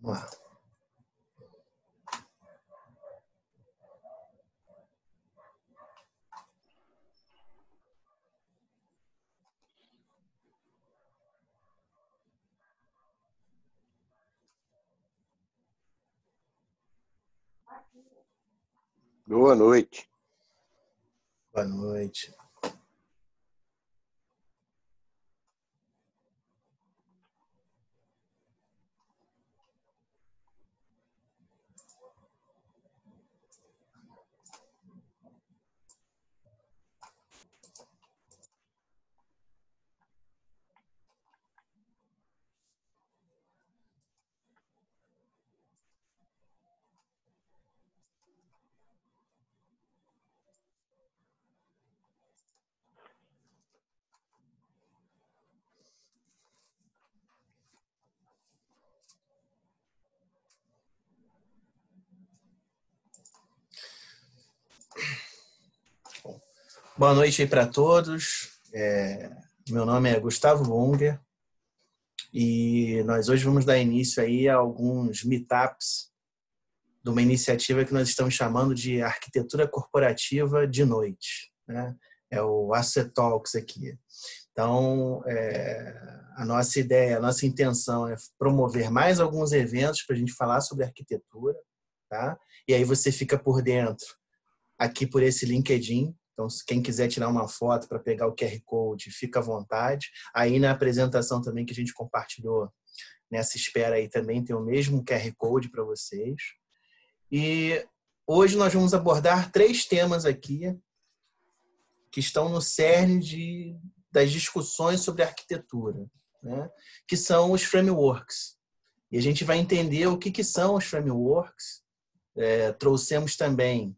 Vamos lá. Boa noite. Boa noite. Boa noite aí para todos. Meu nome é Gustavo Unger e nós hoje vamos dar início aí a alguns meetups de uma iniciativa que nós estamos chamando de arquitetura corporativa de noite, né? É o Asset Talks aqui. Então, a nossa ideia, a nossa intenção é promover mais alguns eventos para a gente falar sobre arquitetura, tá? E aí você fica por dentro aqui por esse LinkedIn. Então, se quem quiser tirar uma foto para pegar o QR Code, fica à vontade. Aí na apresentação também que a gente compartilhou nessa espera aí também tem o mesmo QR Code para vocês. E hoje nós vamos abordar 3 temas aqui que estão no cerne das discussões sobre arquitetura, né? Que são os frameworks. E a gente vai entender o que são os frameworks. Trouxemos também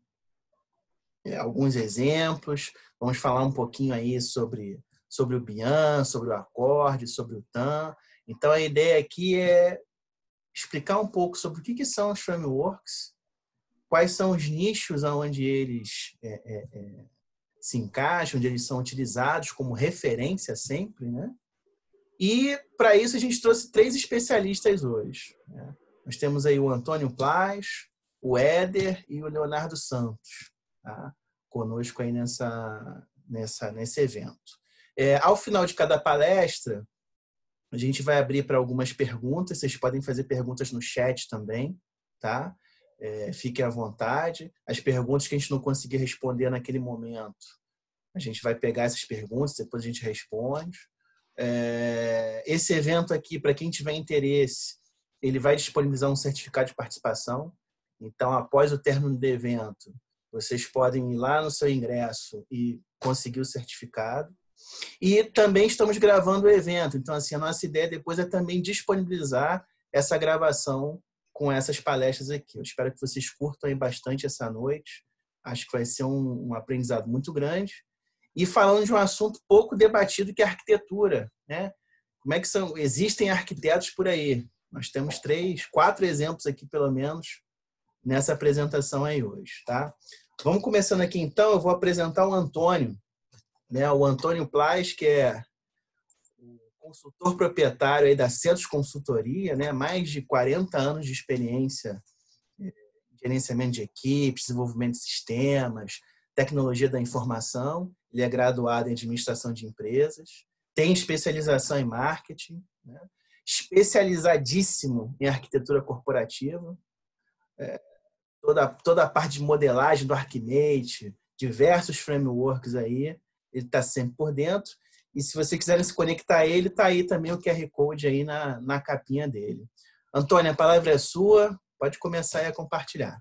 alguns exemplos, vamos falar um pouquinho aí sobre o BIAN, sobre o Accord, sobre o TAM. Então, a ideia aqui é explicar um pouco sobre o que são os frameworks, quais são os nichos onde eles se encaixam, onde eles são utilizados como referência sempre, né? E, para isso, a gente trouxe 3 especialistas hoje, né? Nós temos aí o Antônio Plas, o Éder e o Leonardo Santos, tá? Conosco aí nesse evento. Ao final de cada palestra, a gente vai abrir para algumas perguntas. Vocês podem fazer perguntas no chat também, tá? Fiquem à vontade. As perguntas que a gente não conseguir responder naquele momento, a gente vai pegar essas perguntas, depois a gente responde. Esse evento aqui, para quem tiver interesse, ele vai disponibilizar um certificado de participação. Então, após o término do evento, vocês podem ir lá no seu ingresso e conseguir o certificado. E também estamos gravando o evento. Então, assim, a nossa ideia depois é também disponibilizar essa gravação com essas palestras aqui. Eu espero que vocês curtam aí bastante essa noite. Acho que vai ser um aprendizado muito grande. E falando de um assunto pouco debatido, que é a arquitetura, né? Como é que existem arquitetos por aí? Nós temos 3, 4 exemplos aqui, pelo menos, nessa apresentação aí hoje, tá? Vamos começando aqui, então. Eu vou apresentar o Antônio, né? O Antônio Plas, que é o consultor proprietário aí da Centros Consultoria, né? Mais de 40 anos de experiência em gerenciamento de equipes, desenvolvimento de sistemas, tecnologia da informação. Ele é graduado em administração de empresas, tem especialização em marketing, né? Especializadíssimo em arquitetura corporativa, toda a parte de modelagem do Archimate, diversos frameworks aí, ele está sempre por dentro. E se você quiser se conectar a ele, está aí também o QR Code aí na capinha dele. Antônio, a palavra é sua, pode começar aí a compartilhar.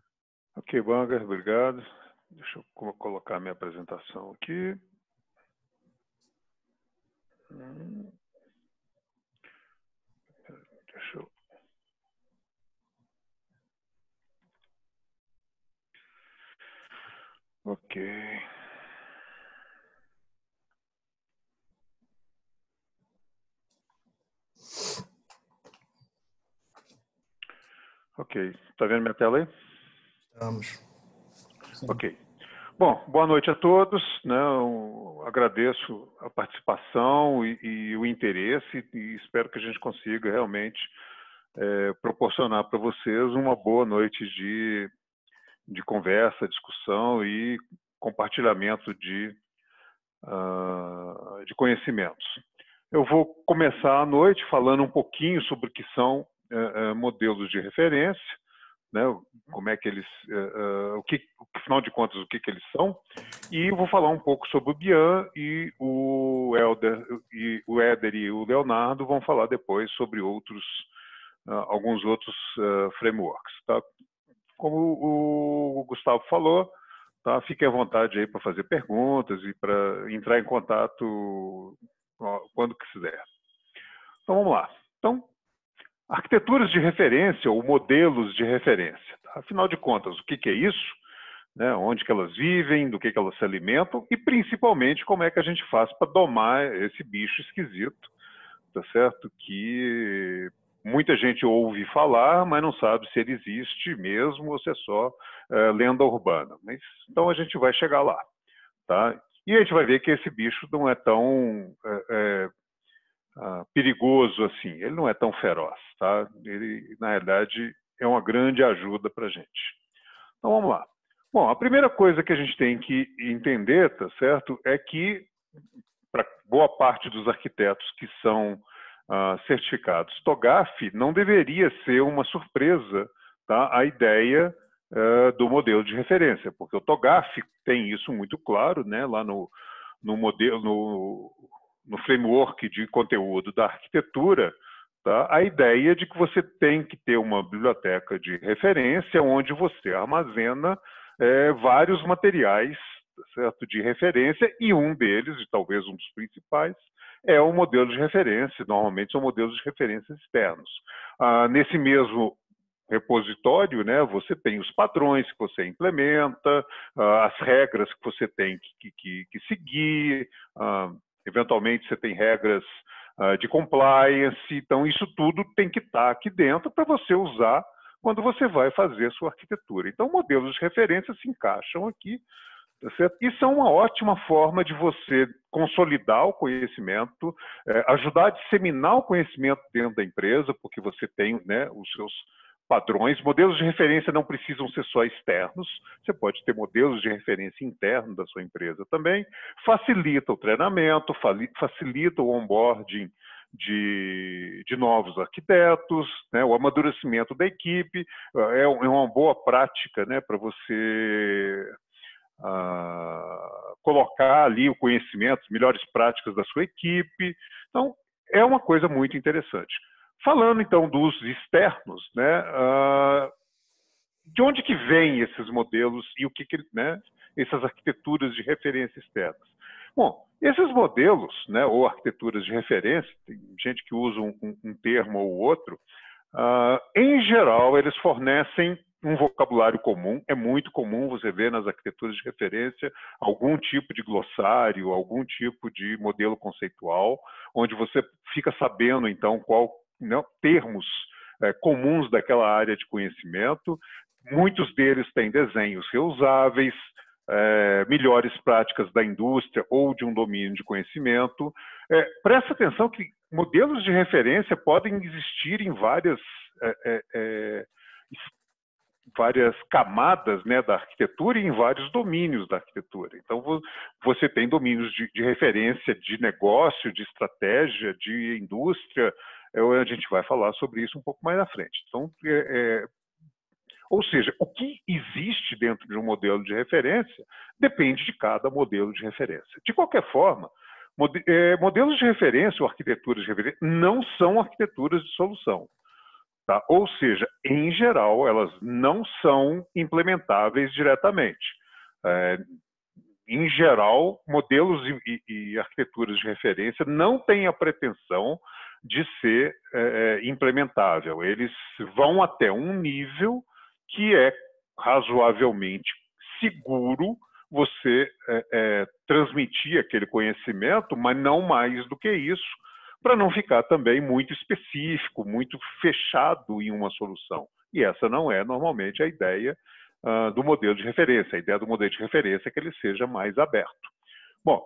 Ok, Banger, obrigado. Deixa eu colocar minha apresentação aqui. Deixa eu... Ok. Ok. Está vendo minha tela aí? Vamos. Sim. Ok. Bom, boa noite a todos, né? Eu agradeço a participação e o interesse e espero que a gente consiga realmente proporcionar para vocês uma boa noite de conversa, discussão e compartilhamento de conhecimentos. Eu vou começar a noite falando um pouquinho sobre o que são modelos de referência, né? Como é que eles, afinal de contas, o que eles são, e vou falar um pouco sobre o Bian, e o Éder e o Leonardo vão falar depois sobre alguns outros frameworks, tá? Como o Gustavo falou, tá? Fiquem à vontade aí para fazer perguntas e para entrar em contato quando quiser. Então vamos lá. Então, arquiteturas de referência ou modelos de referência. Tá? Afinal de contas, o que é isso? Né? Onde que elas vivem, do que elas se alimentam e principalmente como é que a gente faz para domar esse bicho esquisito, tá certo? Que muita gente ouve falar, mas não sabe se ele existe mesmo ou se é só lenda urbana. Mas, então a gente vai chegar lá, tá? E a gente vai ver que esse bicho não é tão perigoso assim, ele não é tão feroz, tá? Ele, na realidade, é uma grande ajuda para a gente. Então, vamos lá. Bom, a primeira coisa que a gente tem que entender, tá certo, é que para boa parte dos arquitetos que são certificados TOGAF, não deveria ser uma surpresa, tá, a ideia do modelo de referência, porque o TOGAF tem isso muito claro, né, lá no modelo, no framework de conteúdo da arquitetura, tá, a ideia de que você tem que ter uma biblioteca de referência onde você armazena vários materiais, certo, de referência, e um deles, e talvez um dos principais, é o modelo de referência. Normalmente são modelos de referência externos. Nesse mesmo repositório, né, você tem os padrões que você implementa, as regras que você tem que seguir, eventualmente você tem regras de compliance, então isso tudo tem que estar aqui dentro para você usar quando você vai fazer a sua arquitetura. Então, modelos de referência se encaixam aqui, tá certo? E são uma ótima forma de você consolidar o conhecimento, ajudar a disseminar o conhecimento dentro da empresa, porque você tem, né, os seus padrões. Modelos de referência não precisam ser só externos, você pode ter modelos de referência internos da sua empresa também. Facilita o treinamento, facilita o onboarding de novos arquitetos, né, o amadurecimento da equipe, é uma boa prática, né, para você colocar ali o conhecimento, melhores práticas da sua equipe. Então, é uma coisa muito interessante. Falando, então, dos externos, né, de onde que vêm esses modelos e o que, né, essas arquiteturas de referência externas? Bom, esses modelos, né, ou arquiteturas de referência, tem gente que usa um termo ou outro, em geral, eles fornecem um vocabulário comum. É muito comum você ver nas arquiteturas de referência algum tipo de glossário, algum tipo de modelo conceitual, onde você fica sabendo, então, qual, né, termos comuns daquela área de conhecimento. Muitos deles têm desenhos reusáveis, melhores práticas da indústria ou de um domínio de conhecimento. Presta atenção que modelos de referência podem existir em várias camadas, né, da arquitetura e em vários domínios da arquitetura. Então, você tem domínios de referência de negócio, de estratégia, de indústria. A gente vai falar sobre isso um pouco mais à frente. Então, ou seja, o que existe dentro de um modelo de referência depende de cada modelo de referência. De qualquer forma, modelos de referência ou arquiteturas de referência não são arquiteturas de solução. Tá? Ou seja, em geral, elas não são implementáveis diretamente. Em geral, modelos e arquiteturas de referência não têm a pretensão de ser implementável. Eles vão até um nível que é razoavelmente seguro você transmitir aquele conhecimento, mas não mais do que isso, para não ficar também muito específico, muito fechado em uma solução. E essa não é normalmente a ideia do modelo de referência. A ideia do modelo de referência é que ele seja mais aberto. Bom,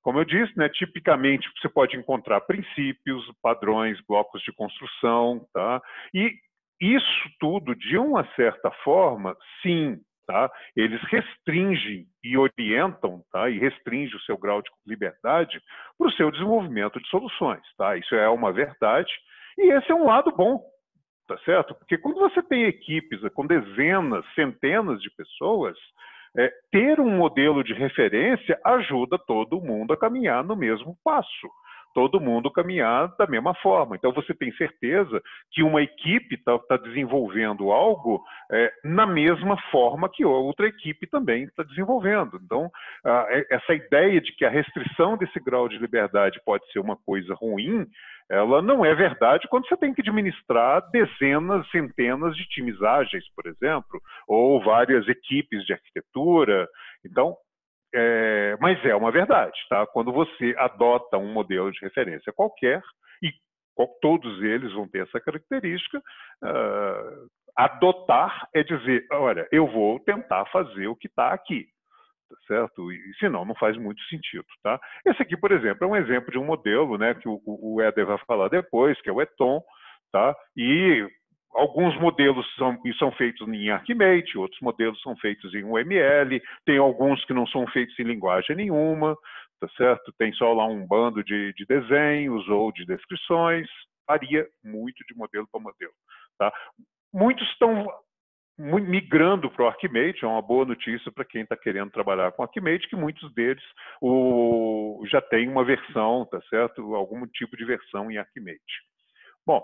como eu disse, né, tipicamente você pode encontrar princípios, padrões, blocos de construção, tá? E isso tudo, de uma certa forma, sim, tá? Eles restringem e orientam, tá? E restringem o seu grau de liberdade para o seu desenvolvimento de soluções, tá? Isso é uma verdade e esse é um lado bom, tá certo? Porque quando você tem equipes com dezenas, centenas de pessoas, ter um modelo de referência ajuda todo mundo a caminhar no mesmo passo, todo mundo caminhar da mesma forma. Então, você tem certeza que uma equipe está desenvolvendo algo na mesma forma que outra equipe também está desenvolvendo. Então, essa ideia de que a restrição desse grau de liberdade pode ser uma coisa ruim, ela não é verdade quando você tem que administrar dezenas, centenas de times ágeis, por exemplo, ou várias equipes de arquitetura. Então, mas é uma verdade, tá? Quando você adota um modelo de referência qualquer, e todos eles vão ter essa característica, adotar é dizer, olha, eu vou tentar fazer o que está aqui, tá certo? E senão não faz muito sentido, tá? Esse aqui, por exemplo, é um exemplo de um modelo, né, que o Éder vai falar depois, que é o Eton, tá? E alguns modelos são feitos em Archimate, outros modelos são feitos em UML, tem alguns que não são feitos em linguagem nenhuma, tá certo? Tem só lá um bando de desenhos ou de descrições, varia muito de modelo para modelo, tá? Muitos estão migrando para o Archimate, é uma boa notícia para quem está querendo trabalhar com Archimate, que muitos deles já tem uma versão, tá certo? Algum tipo de versão em Archimate. Bom,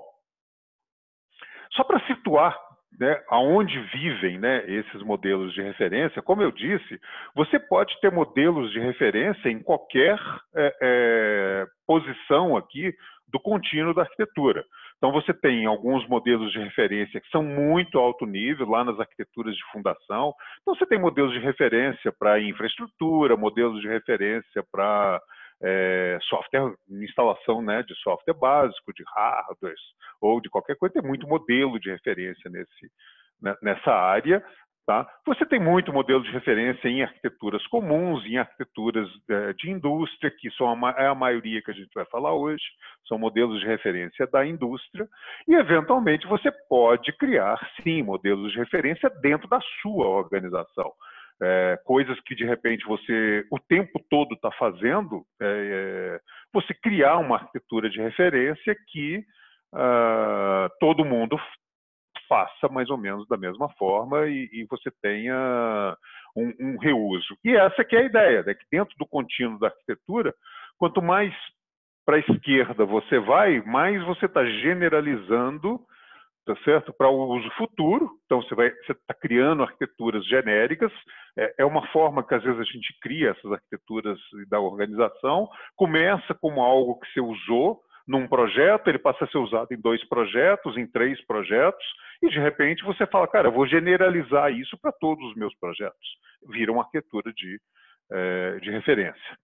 só para situar, né, aonde vivem, né, esses modelos de referência, como eu disse, você pode ter modelos de referência em qualquer posição aqui do contínuo da arquitetura. Então, você tem alguns modelos de referência que são muito alto nível, lá nas arquiteturas de fundação. Então, você tem modelos de referência para infraestrutura, modelos de referência para software, instalação, né, de software básico, de hardware, ou de qualquer coisa. Tem muito modelo de referência nessa área. Tá? Você tem muito modelo de referência em arquiteturas comuns, em arquiteturas de indústria, que é a maioria que a gente vai falar hoje, são modelos de referência da indústria, e eventualmente você pode criar, sim, modelos de referência dentro da sua organização. Coisas que de repente você o tempo todo está fazendo, você criar uma arquitetura de referência que todo mundo faça mais ou menos da mesma forma e você tenha um reuso. E essa que é a ideia, né? Que dentro do contínuo da arquitetura, quanto mais para a esquerda você vai, mais você está generalizando, tá certo? Para o uso futuro. Então, você está criando arquiteturas genéricas. É uma forma que, às vezes, a gente cria essas arquiteturas da organização. Começa como algo que você usou num projeto, ele passa a ser usado em 2 projetos, em 3 projetos, e, de repente, você fala, cara, eu vou generalizar isso para todos os meus projetos. Vira uma arquitetura de referência.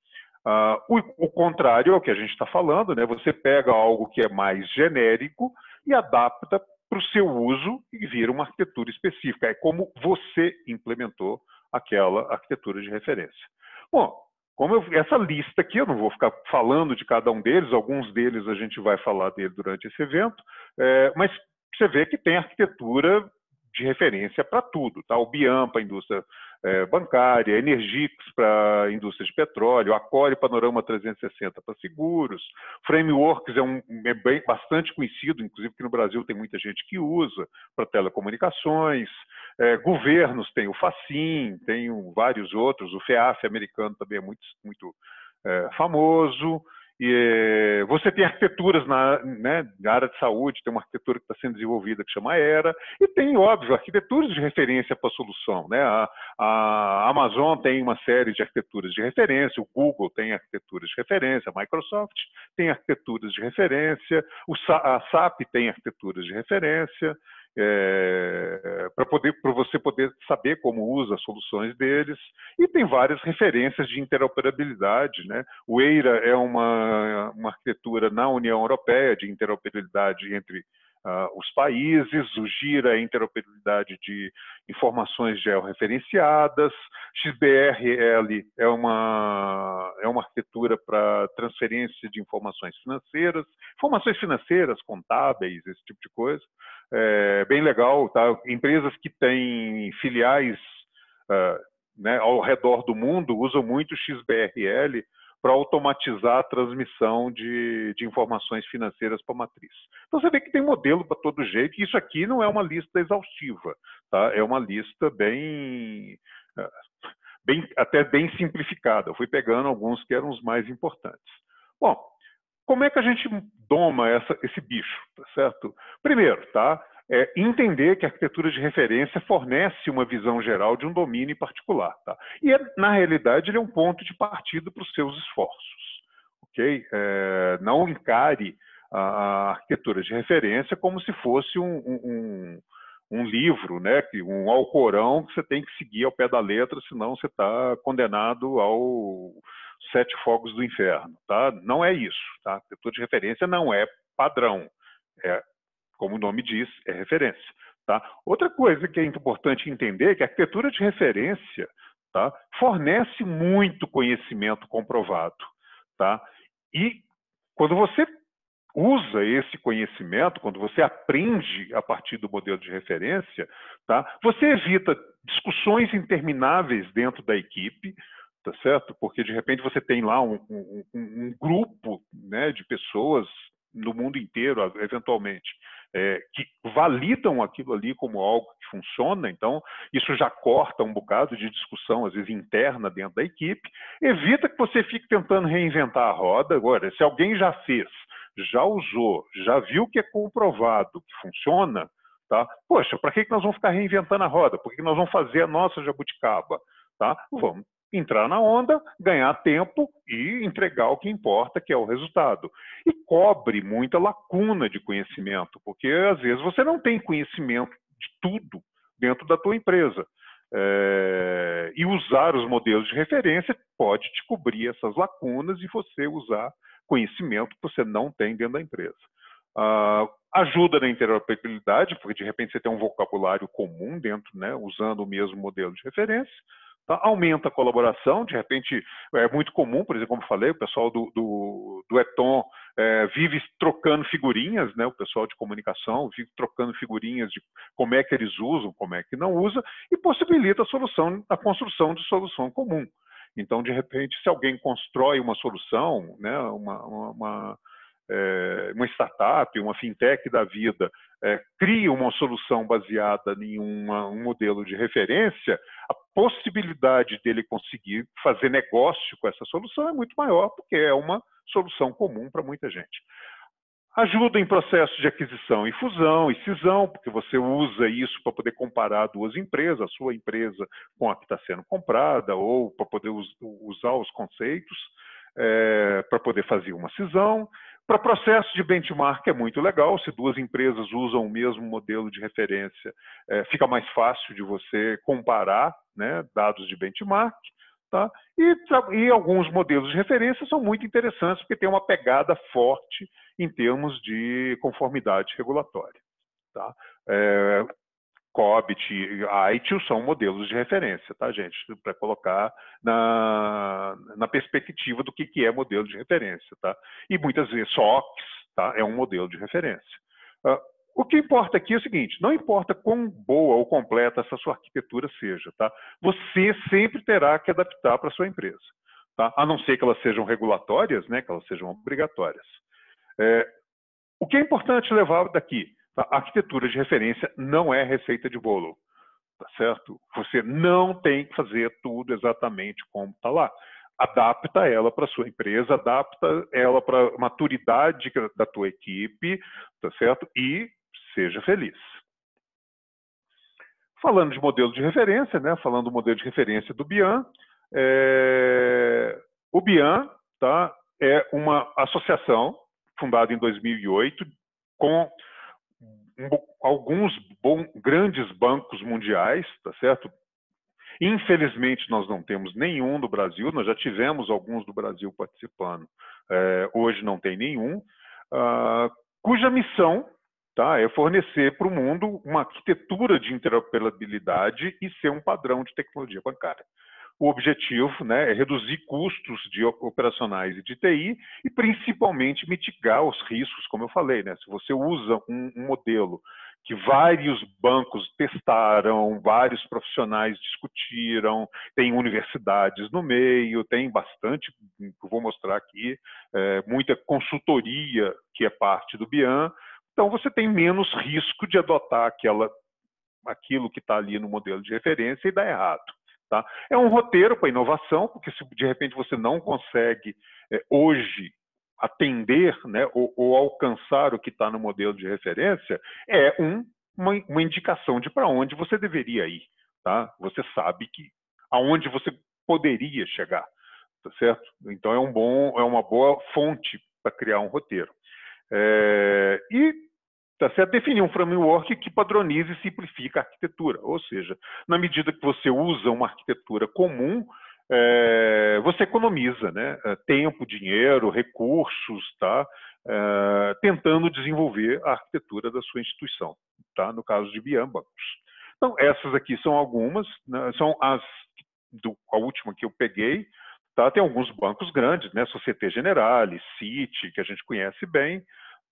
O contrário é o que a gente está falando, né? Você pega algo que é mais genérico e adapta para o seu uso e vira uma arquitetura específica. É como você implementou aquela arquitetura de referência. Bom, essa lista aqui, eu não vou ficar falando de cada um deles, alguns deles a gente vai falar dele durante esse evento, mas você vê que tem arquitetura de referência para tudo, tá? O BIAM para a indústria bancária, Energix para a indústria de petróleo, a Core Panorama 360 para seguros, Frameworks é bastante conhecido, inclusive aqui no Brasil tem muita gente que usa para telecomunicações, governos tem o FACIM, tem vários outros, o FEAF americano também é muito famoso. E você tem arquiteturas na área de saúde, tem uma arquitetura que está sendo desenvolvida que chama ERA, e tem, óbvio, arquiteturas de referência para a solução, né? A Amazon tem uma série de arquiteturas de referência, o Google tem arquiteturas de referência, a Microsoft tem arquiteturas de referência, a SAP tem arquiteturas de referência, para você poder saber como usa as soluções deles, e tem várias referências de interoperabilidade, né? O EIRA é uma arquitetura na União Europeia de interoperabilidade entre os países, o GIRA é a interoperabilidade de informações georreferenciadas, XBRL é uma arquitetura para transferência de informações financeiras, contábeis, esse tipo de coisa. É bem legal, tá? Empresas que têm filiais né, ao redor do mundo usam muito XBRL para automatizar a transmissão de informações financeiras para a matriz. Então você vê que tem modelo para todo jeito, e isso aqui não é uma lista exaustiva, tá? É uma lista até bem simplificada. Eu fui pegando alguns que eram os mais importantes. Bom, como é que a gente doma esse bicho, tá certo? Primeiro, tá? Entender que a arquitetura de referência fornece uma visão geral de um domínio particular. Tá? E, na realidade, ele é um ponto de partida para os seus esforços. Okay? Não encare a arquitetura de referência como se fosse um livro, né? Um Alcorão que você tem que seguir ao pé da letra, senão você está condenado ao 7 fogos do inferno. Tá? Não é isso. Tá? A arquitetura de referência não é padrão. Como o nome diz, é referência. Tá? Outra coisa que é importante entender é que a arquitetura de referência, tá, fornece muito conhecimento comprovado. Tá? E quando você usa esse conhecimento, quando você aprende a partir do modelo de referência, tá, você evita discussões intermináveis dentro da equipe, tá certo? Porque, de repente, você tem lá um grupo, né, de pessoas no mundo inteiro, eventualmente, que validam aquilo ali como algo que funciona. Então, isso já corta um bocado de discussão, às vezes interna dentro da equipe, evita que você fique tentando reinventar a roda. Agora, se alguém já fez, já usou, já viu que é comprovado que funciona, tá? Poxa, para que nós vamos ficar reinventando a roda? Por que nós vamos fazer a nossa jabuticaba? Tá? Vamos entrar na onda, ganhar tempo e entregar o que importa, que é o resultado. E cobre muita lacuna de conhecimento, porque às vezes você não tem conhecimento de tudo dentro da tua empresa. E usar os modelos de referência pode te cobrir essas lacunas e você usar conhecimento que você não tem dentro da empresa. Ajuda na interoperabilidade, porque de repente você tem um vocabulário comum dentro, né, usando o mesmo modelo de referência. Tá? Aumenta a colaboração, de repente é muito comum, por exemplo, como eu falei, o pessoal do Eton vive trocando figurinhas, né? O pessoal de comunicação vive trocando figurinhas de como é que eles usam, como é que não usa, e possibilita a construção de solução comum. Então, de repente, se alguém constrói uma solução, né, uma startup, uma fintech da vida, cria uma solução baseada em um modelo de referência, a possibilidade dele conseguir fazer negócio com essa solução é muito maior, porque é uma solução comum para muita gente. Ajuda em processos de aquisição e fusão e cisão, porque você usa isso para poder comparar duas empresas, a sua empresa com a que está sendo comprada, ou para poder usar os conceitos para poder fazer uma cisão. Para processo de benchmark é muito legal, se duas empresas usam o mesmo modelo de referência, fica mais fácil de você comparar, né, dados de benchmark. Tá? E alguns modelos de referência são muito interessantes, porque tem uma pegada forte em termos de conformidade regulatória. Tá? COBIT e ITIL são modelos de referência, tá, gente? Para colocar na perspectiva do que é modelo de referência. Tá? E muitas vezes SOX, tá, é um modelo de referência. O que importa aqui é o seguinte, não importa quão boa ou completa essa sua arquitetura seja, tá? Você sempre terá que adaptar para a sua empresa, tá? A não ser que elas sejam regulatórias, né, que elas sejam obrigatórias. O que é importante levar daqui? Tá? A arquitetura de referência não é receita de bolo, tá certo? Você não tem que fazer tudo exatamente como está lá. Adapta ela para a sua empresa, adapta ela para a maturidade da tua equipe, tá certo? E seja feliz. Falando de modelo de referência, né? Falando do modelo de referência do BIAN, o BIAN, tá, é uma associação fundada em 2008 com alguns grandes bancos mundiais, tá certo? Infelizmente, nós não temos nenhum do Brasil, nós já tivemos alguns do Brasil participando, hoje não tem nenhum, cuja missão, tá? É fornecer para o mundo uma arquitetura de interoperabilidade e ser um padrão de tecnologia bancária. O objetivo, né, é reduzir custos operacionais e de TI e principalmente mitigar os riscos, como eu falei, né? Se você usa um modelo que vários bancos testaram, vários profissionais discutiram, tem universidades no meio, tem bastante, vou mostrar aqui, muita consultoria que é parte do BIAN, então você tem menos risco de adotar aquilo que está ali no modelo de referência e dar errado. Tá? É um roteiro para inovação, porque se de repente você não consegue hoje atender, né, ou alcançar o que está no modelo de referência, é uma indicação de para onde você deveria ir. Tá? Você sabe que aonde você poderia chegar, tá certo? Então é uma boa fonte para criar um roteiro. Tá certo? Definir um framework que padronize e simplifica a arquitetura. Ou seja, na medida que você usa uma arquitetura comum, você economiza, né? Tempo, dinheiro, recursos, tá? Tentando desenvolver a arquitetura da sua instituição, tá? No caso de BIAN Bancos. Então, essas aqui são algumas, né? São a última que eu peguei. Tá? Tem alguns bancos grandes, né? Société Générale, Citi, que a gente conhece bem.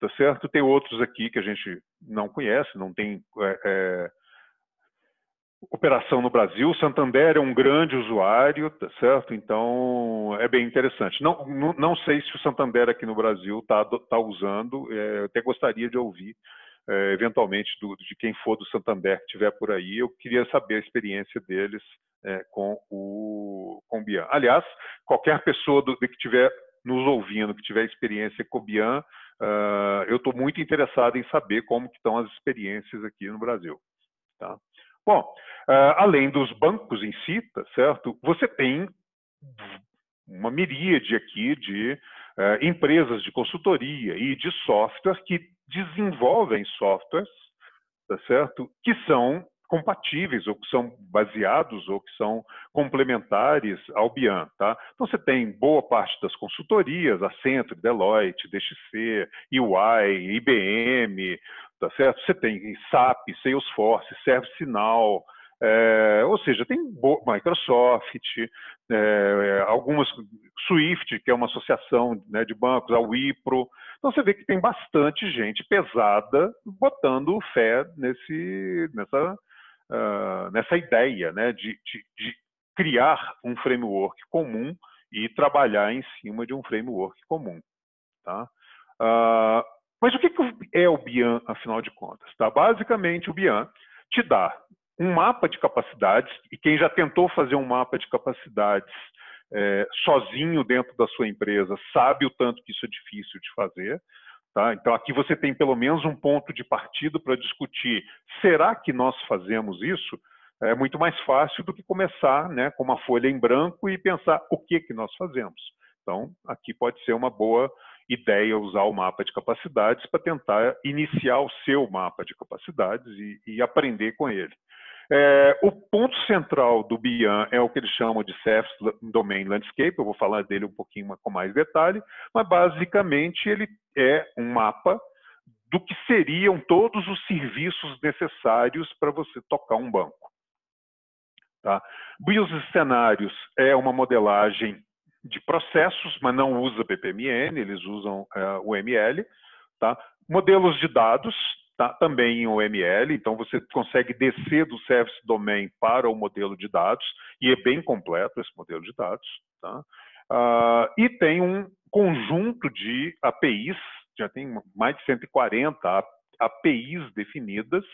Tá certo? Tem outros aqui que a gente não conhece, não tem operação no Brasil. Santander é um grande usuário, tá certo? Então é bem interessante. Não sei se o Santander aqui no Brasil está usando, eu até gostaria de ouvir, eventualmente, de quem for do Santander que estiver por aí. Eu queria saber a experiência deles com o BIAN. Aliás, qualquer pessoa que estiver nos ouvindo, que tiver experiência com o BIAN, eu estou muito interessado em saber como que estão as experiências aqui no Brasil. Tá? Bom, além dos bancos em si, tá certo? Você tem uma miríade aqui de empresas de consultoria e de software que desenvolvem softwares, tá certo? Que são compatíveis, ou que são baseados, ou que são complementares ao BIAN. Tá? Então, você tem boa parte das consultorias, Accenture, Deloitte, DXC, EY, IBM, tá certo? Você tem SAP, Salesforce, ServiceNow, ou seja, tem Microsoft, algumas, Swift, que é uma associação, né, de bancos, a Wipro. Então, você vê que tem bastante gente pesada botando fé nessa ideia, né, de criar um framework comum e trabalhar em cima de um framework comum. Tá? Mas o que é o BIAN, afinal de contas? Tá? Basicamente, o BIAN te dá um mapa de capacidades, e quem já tentou fazer um mapa de capacidades sozinho dentro da sua empresa sabe o tanto que isso é difícil de fazer. Tá? Então, aqui você tem pelo menos um ponto de partida para discutir, será que nós fazemos isso? É muito mais fácil do que começar, né, com uma folha em branco e pensar o que nós fazemos. Então, aqui pode ser uma boa ideia usar o mapa de capacidades para tentar iniciar o seu mapa de capacidades e aprender com ele. O ponto central do BIAN é o que eles chamam de Service Domain Landscape, eu vou falar dele um pouquinho com mais detalhe, mas basicamente ele é um mapa do que seriam todos os serviços necessários para você tocar um banco. Tá? Business Cenários é uma modelagem de processos, mas não usa BPMN, eles usam o ML. Tá? Modelos de dados, tá? Também em OML, então você consegue descer do Service Domain para o modelo de dados, e é bem completo esse modelo de dados. Tá? E tem um conjunto de APIs, já tem mais de 140 APIs definidas.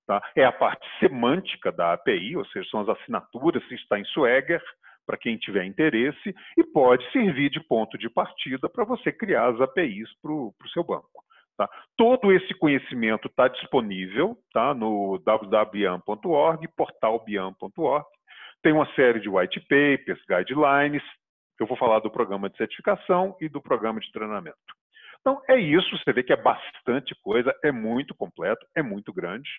Tá? É a parte semântica da API, ou seja, são as assinaturas, se está em Swagger, para quem tiver interesse, e pode servir de ponto de partida para você criar as APIs para o seu banco. Tá? Todo esse conhecimento está disponível, tá, no www.bian.org, portalbian.org. Tem uma série de white papers, guidelines. Eu vou falar do programa de certificação e do programa de treinamento. Então, é isso. Você vê que é bastante coisa, é muito completo, é muito grande.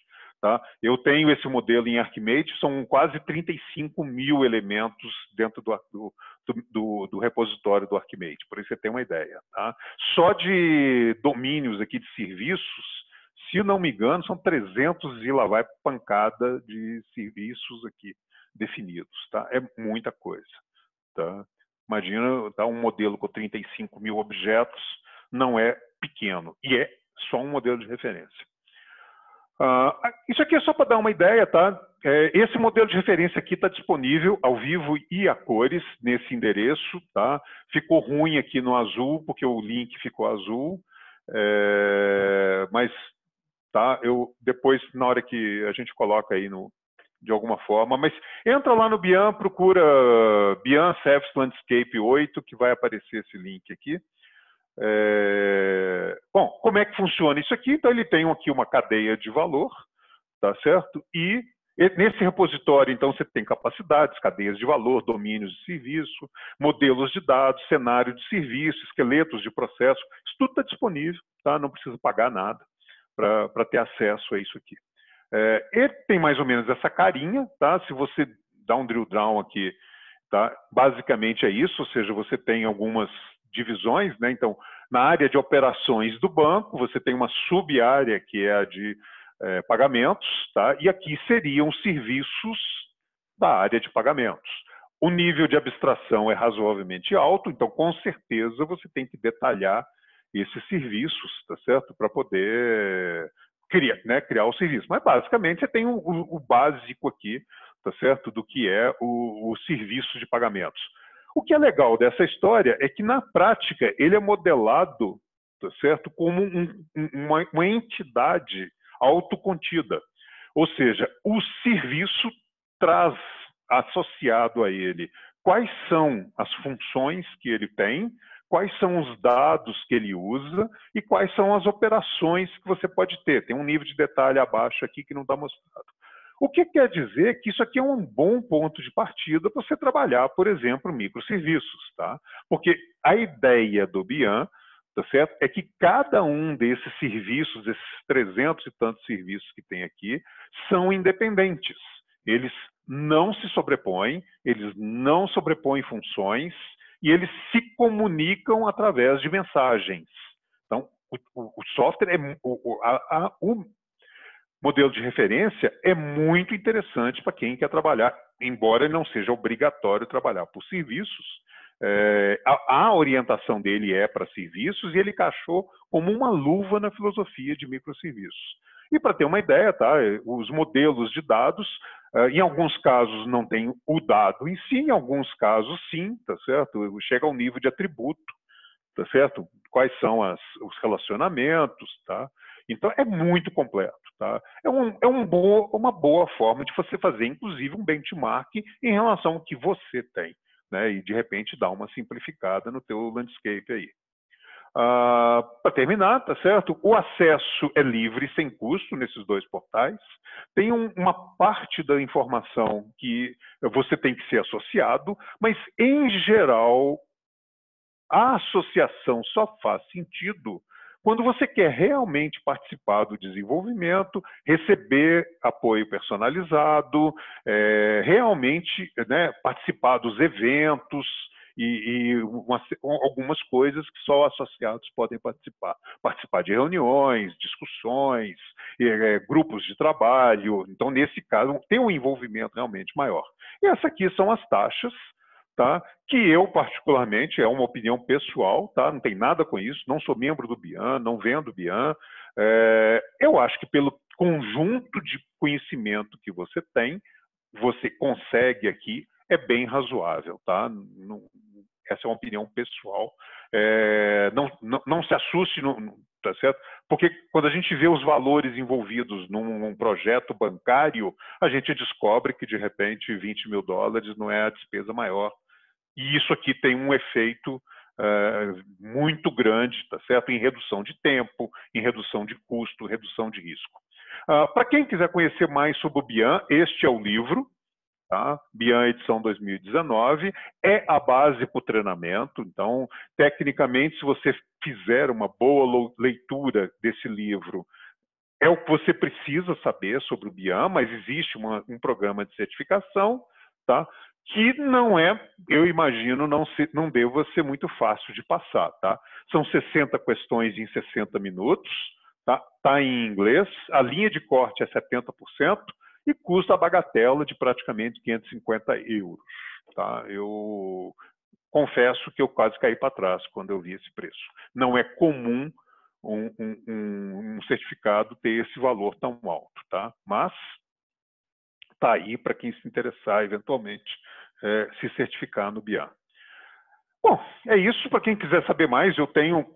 Tá? Eu tenho esse modelo em Archimate, são quase 35 mil elementos dentro do repositório do Archimate, por isso você tem uma ideia. Tá? Só de domínios aqui de serviços, se não me engano, são 300 e lá vai pancada de serviços aqui definidos, tá? É muita coisa, tá? Imagina, tá, um modelo com 35 mil objetos, não é pequeno, e é só um modelo de referência. Isso aqui é só para dar uma ideia, tá? Esse modelo de referência aqui está disponível ao vivo e a cores nesse endereço, tá? Ficou ruim aqui no azul, porque o link ficou azul, mas tá, depois, na hora que a gente coloca aí de alguma forma, mas entra lá no Bian, procura Bian Service Landscape 8, que vai aparecer esse link aqui. Bom, como é que funciona isso aqui? Então, ele tem aqui uma cadeia de valor, tá certo? E nesse repositório, então, você tem capacidades, cadeias de valor, domínios de serviço, modelos de dados, cenário de serviço, esqueletos de processo, isso tudo está disponível, tá? Não precisa pagar nada para ter acesso a isso aqui. Ele tem mais ou menos essa carinha, tá? Se você dá um drill down aqui, tá? Basicamente é isso, ou seja, você tem algumas divisões, né? Então, na área de operações do banco, você tem uma sub-área que é a de pagamentos, tá? E aqui seriam os serviços da área de pagamentos. O nível de abstração é razoavelmente alto, então, com certeza, você tem que detalhar esses serviços, tá certo? Para poder criar o serviço. Mas, basicamente, você tem o básico aqui, tá certo? Do que é o serviço de pagamentos. O que é legal dessa história é que, na prática, ele é modelado, tá certo, como uma entidade autocontida. Ou seja, o serviço traz associado a ele quais são as funções que ele tem, quais são os dados que ele usa e quais são as operações que você pode ter. Tem um nível de detalhe abaixo aqui que não está mostrado. O que quer dizer que isso aqui é um bom ponto de partida para você trabalhar, por exemplo, microserviços, tá? Porque a ideia do Bian, tá certo, é que cada um desses serviços, esses 300 e tantos serviços que tem aqui, são independentes. Eles não se sobrepõem, eles não sobrepõem funções e eles se comunicam através de mensagens. Então, o software, o modelo de referência é muito interessante para quem quer trabalhar, embora não seja obrigatório trabalhar por serviços. A orientação dele é para serviços e ele encaixou como uma luva na filosofia de microserviços. E para ter uma ideia, tá, os modelos de dados, em alguns casos não tem o dado em si, em alguns casos sim, tá certo? Chega ao nível de atributo, tá certo? Quais são os relacionamentos, tá? Então, é muito completo, tá? É uma boa forma de você fazer, inclusive, um benchmark em relação ao que você tem, né? E, de repente, dar uma simplificada no teu landscape aí. Para terminar, tá certo? O acesso é livre, sem custo, nesses dois portais. Tem uma parte da informação que você tem que ser associado, mas, em geral, a associação só faz sentido quando você quer realmente participar do desenvolvimento, receber apoio personalizado, realmente, né, participar dos eventos e algumas coisas que só associados podem participar. Participar de reuniões, discussões, grupos de trabalho. Então, nesse caso, tem um envolvimento realmente maior. E essas aqui são as taxas, tá? Que eu, particularmente, é uma opinião pessoal, tá? Não tem nada com isso, não sou membro do Bian, não vendo Bian. Eu acho que pelo conjunto de conhecimento que você tem, você consegue aqui, é bem razoável, tá? Essa é uma opinião pessoal. Não se assuste, tá certo? Porque quando a gente vê os valores envolvidos num projeto bancário, a gente descobre que, de repente, $20 mil não é a despesa maior. E isso aqui tem um efeito muito grande, tá certo? Em redução de tempo, em redução de custo, redução de risco. Para quem quiser conhecer mais sobre o Bian, este é o livro, tá? Bian edição 2019, é a base para o treinamento. Então, tecnicamente, se você fizer uma boa leitura desse livro, é o que você precisa saber sobre o Bian, mas existe um programa de certificação, tá? Que não é, eu imagino, não deva ser muito fácil de passar, tá? São 60 questões em 60 minutos, Tá em inglês, a linha de corte é 70% e custa a bagatela de praticamente 550 euros. Tá? Eu confesso que eu quase caí para trás quando eu vi esse preço. Não é comum um certificado ter esse valor tão alto, tá? Mas está aí para quem se interessar eventualmente se certificar no BIA. Bom, é isso. Para quem quiser saber mais, eu tenho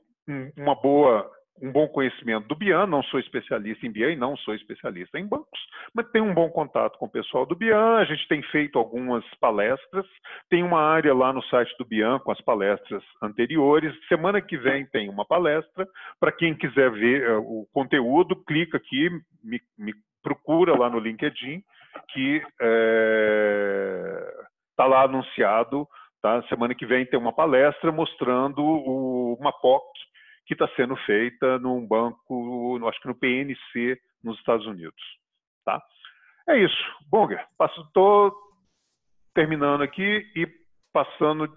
um bom conhecimento do BIAN, não sou especialista em BIAN e não sou especialista em bancos, mas tenho um bom contato com o pessoal do BIAN, a gente tem feito algumas palestras, tem uma área lá no site do BIAN com as palestras anteriores, semana que vem tem uma palestra, para quem quiser ver o conteúdo, clica aqui, me procura lá no LinkedIn, que está lá anunciado, tá? Semana que vem tem uma palestra mostrando uma POC que está sendo feita num banco, acho que no PNC, nos Estados Unidos. Tá? É isso. Bunger, estou terminando aqui e passando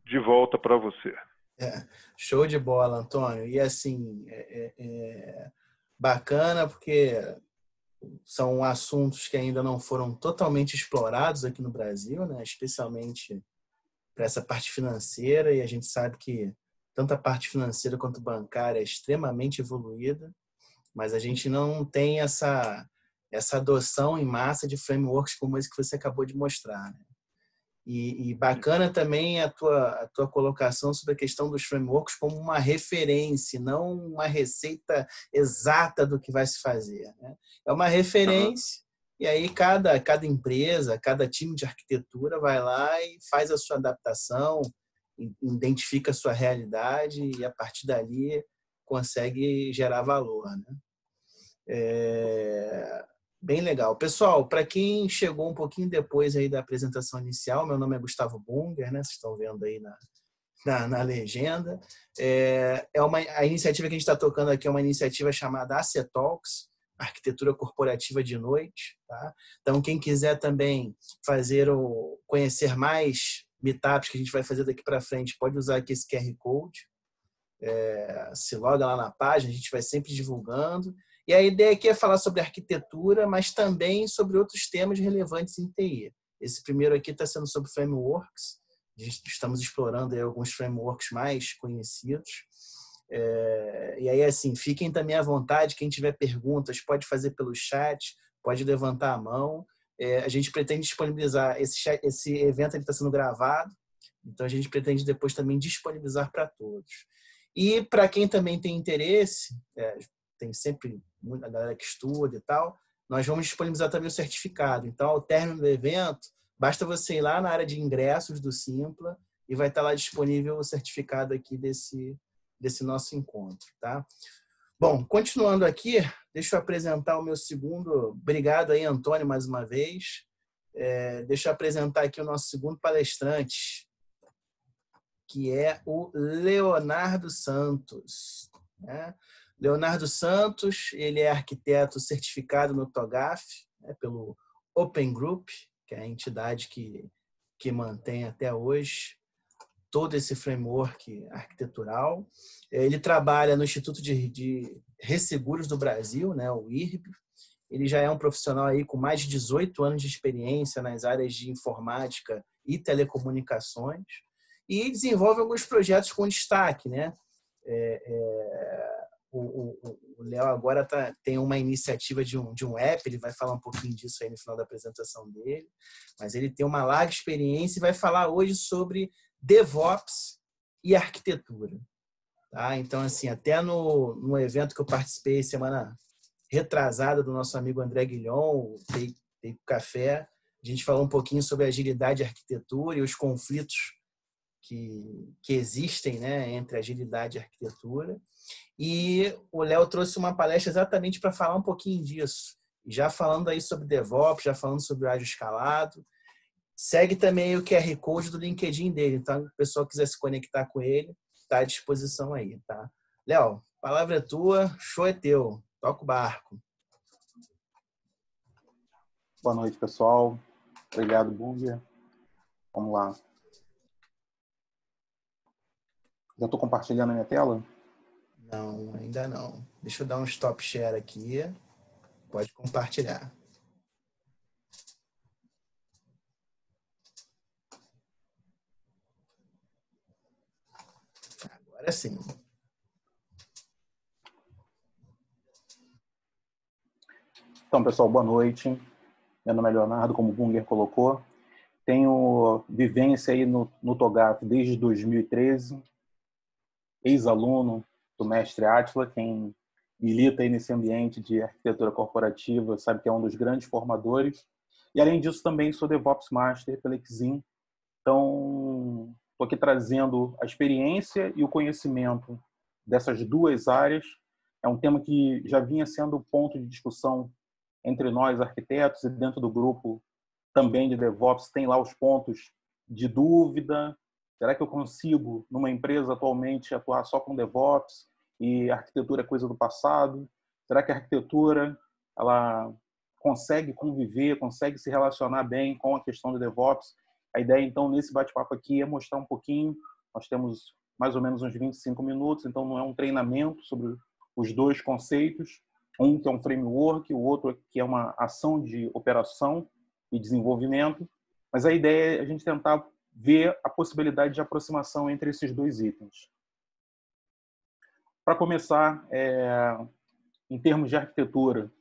de volta para você. Show de bola, Antônio. E assim, bacana porque são assuntos que ainda não foram totalmente explorados aqui no Brasil, né? Especialmente para essa parte financeira, e a gente sabe que tanto a parte financeira quanto bancária é extremamente evoluída, mas a gente não tem essa adoção em massa de frameworks como esse que você acabou de mostrar, né? E bacana também a tua colocação sobre a questão dos frameworks como uma referência, não uma receita exata do que vai se fazer, né? É uma referência, e aí cada empresa, cada time de arquitetura vai lá e faz a sua adaptação, identifica a sua realidade e, a partir dali, consegue gerar valor, né? Bem legal. Pessoal, para quem chegou um pouquinho depois aí da apresentação inicial, meu nome é Gustavo Bunger, né? Vocês estão vendo aí na legenda. A iniciativa que a gente está tocando aqui é uma iniciativa chamada Asset Talks, Arquitetura Corporativa de Noite. Tá? Então, quem quiser também conhecer mais meetups que a gente vai fazer daqui para frente, pode usar aqui esse QR Code. Se loga lá na página, a gente vai sempre divulgando. E a ideia aqui é falar sobre arquitetura, mas também sobre outros temas relevantes em TI. Esse primeiro aqui está sendo sobre frameworks. Estamos explorando aí alguns frameworks mais conhecidos. E aí, assim, fiquem também à vontade. Quem tiver perguntas, pode fazer pelo chat, pode levantar a mão. A gente pretende disponibilizar esse evento, está sendo gravado, então a gente pretende depois também disponibilizar para todos. E para quem também tem interesse, tem sempre muita galera que estuda e tal, nós vamos disponibilizar também o certificado. Então, ao término do evento, basta você ir lá na área de ingressos do Simpla e vai estar lá disponível o certificado aqui desse nosso encontro. Tá? Bom, continuando aqui, deixa eu apresentar o meu segundo... Obrigado aí, Antônio, mais uma vez. Deixa eu apresentar aqui o nosso segundo palestrante, que é o Leonardo Santos. Né? Leonardo Santos, ele é arquiteto certificado no TOGAF, pelo Open Group, que é a entidade que mantém até hoje todo esse framework arquitetural. Ele trabalha no Instituto de Resseguros do Brasil, né, o IRB. Ele já é um profissional aí com mais de 18 anos de experiência nas áreas de informática e telecomunicações e desenvolve alguns projetos com destaque, né? O Léo agora tem uma iniciativa de um app, ele vai falar um pouquinho disso aí no final da apresentação dele, mas ele tem uma larga experiência e vai falar hoje sobre DevOps e arquitetura. Tá? Então, assim, até no evento que eu participei semana retrasada do nosso amigo André Guilhom, o Take Café, a gente falou um pouquinho sobre agilidade e arquitetura e os conflitos que existem, né, entre agilidade e arquitetura. E o Léo trouxe uma palestra exatamente para falar um pouquinho disso. Já falando aí sobre DevOps, já falando sobre o ágil escalado. Segue também o QR Code do LinkedIn dele. Então, se o pessoal quiser se conectar com ele, está à disposição aí. Tá? Léo, a palavra é tua, show é teu. Toca o barco. Boa noite, pessoal. Obrigado, Bunger. Vamos lá. Já estou compartilhando a minha tela? Não, ainda não. Deixa eu dar um stop share aqui. Pode compartilhar. Agora sim. Então, pessoal, boa noite. Meu nome é Leonardo, como o Bunger colocou. Tenho vivência aí no TOGAF desde 2013. Ex-aluno do mestre Átila, quem milita aí nesse ambiente de arquitetura corporativa, sabe que é um dos grandes formadores. E, além disso, também sou DevOps Master pela Exim. Então, estou aqui trazendo a experiência e o conhecimento dessas duas áreas. É um tema que já vinha sendo ponto de discussão entre nós, arquitetos, e dentro do grupo também de DevOps, tem lá os pontos de dúvida. Será que eu consigo, numa empresa atualmente, atuar só com DevOps e a arquitetura é coisa do passado? Será que a arquitetura ela consegue conviver, consegue se relacionar bem com a questão do DevOps? A ideia, então, nesse bate-papo aqui é mostrar um pouquinho. Nós temos mais ou menos uns 25 minutos, então não é um treinamento sobre os dois conceitos. Um que é um framework, o outro que é uma ação de operação e desenvolvimento. Mas a ideia é a gente tentar ver a possibilidade de aproximação entre esses dois itens. Para começar, em termos de arquitetura,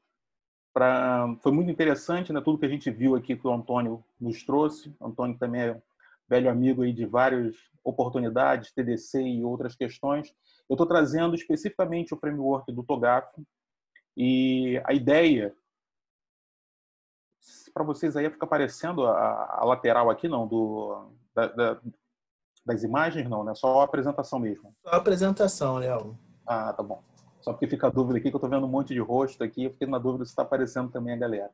foi muito interessante, né, tudo que a gente viu aqui que o Antônio nos trouxe. O Antônio também é velho amigo aí de várias oportunidades, TDC e outras questões. Eu estou trazendo especificamente o framework do TOGAF, e a ideia, para vocês aí fica aparecendo a lateral aqui, não, das imagens, não, né? Só a apresentação mesmo. Só a apresentação, Léo. Ah, tá bom. Só porque fica a dúvida aqui, que eu estou vendo um monte de rosto aqui, eu fiquei na dúvida se está aparecendo também a galera.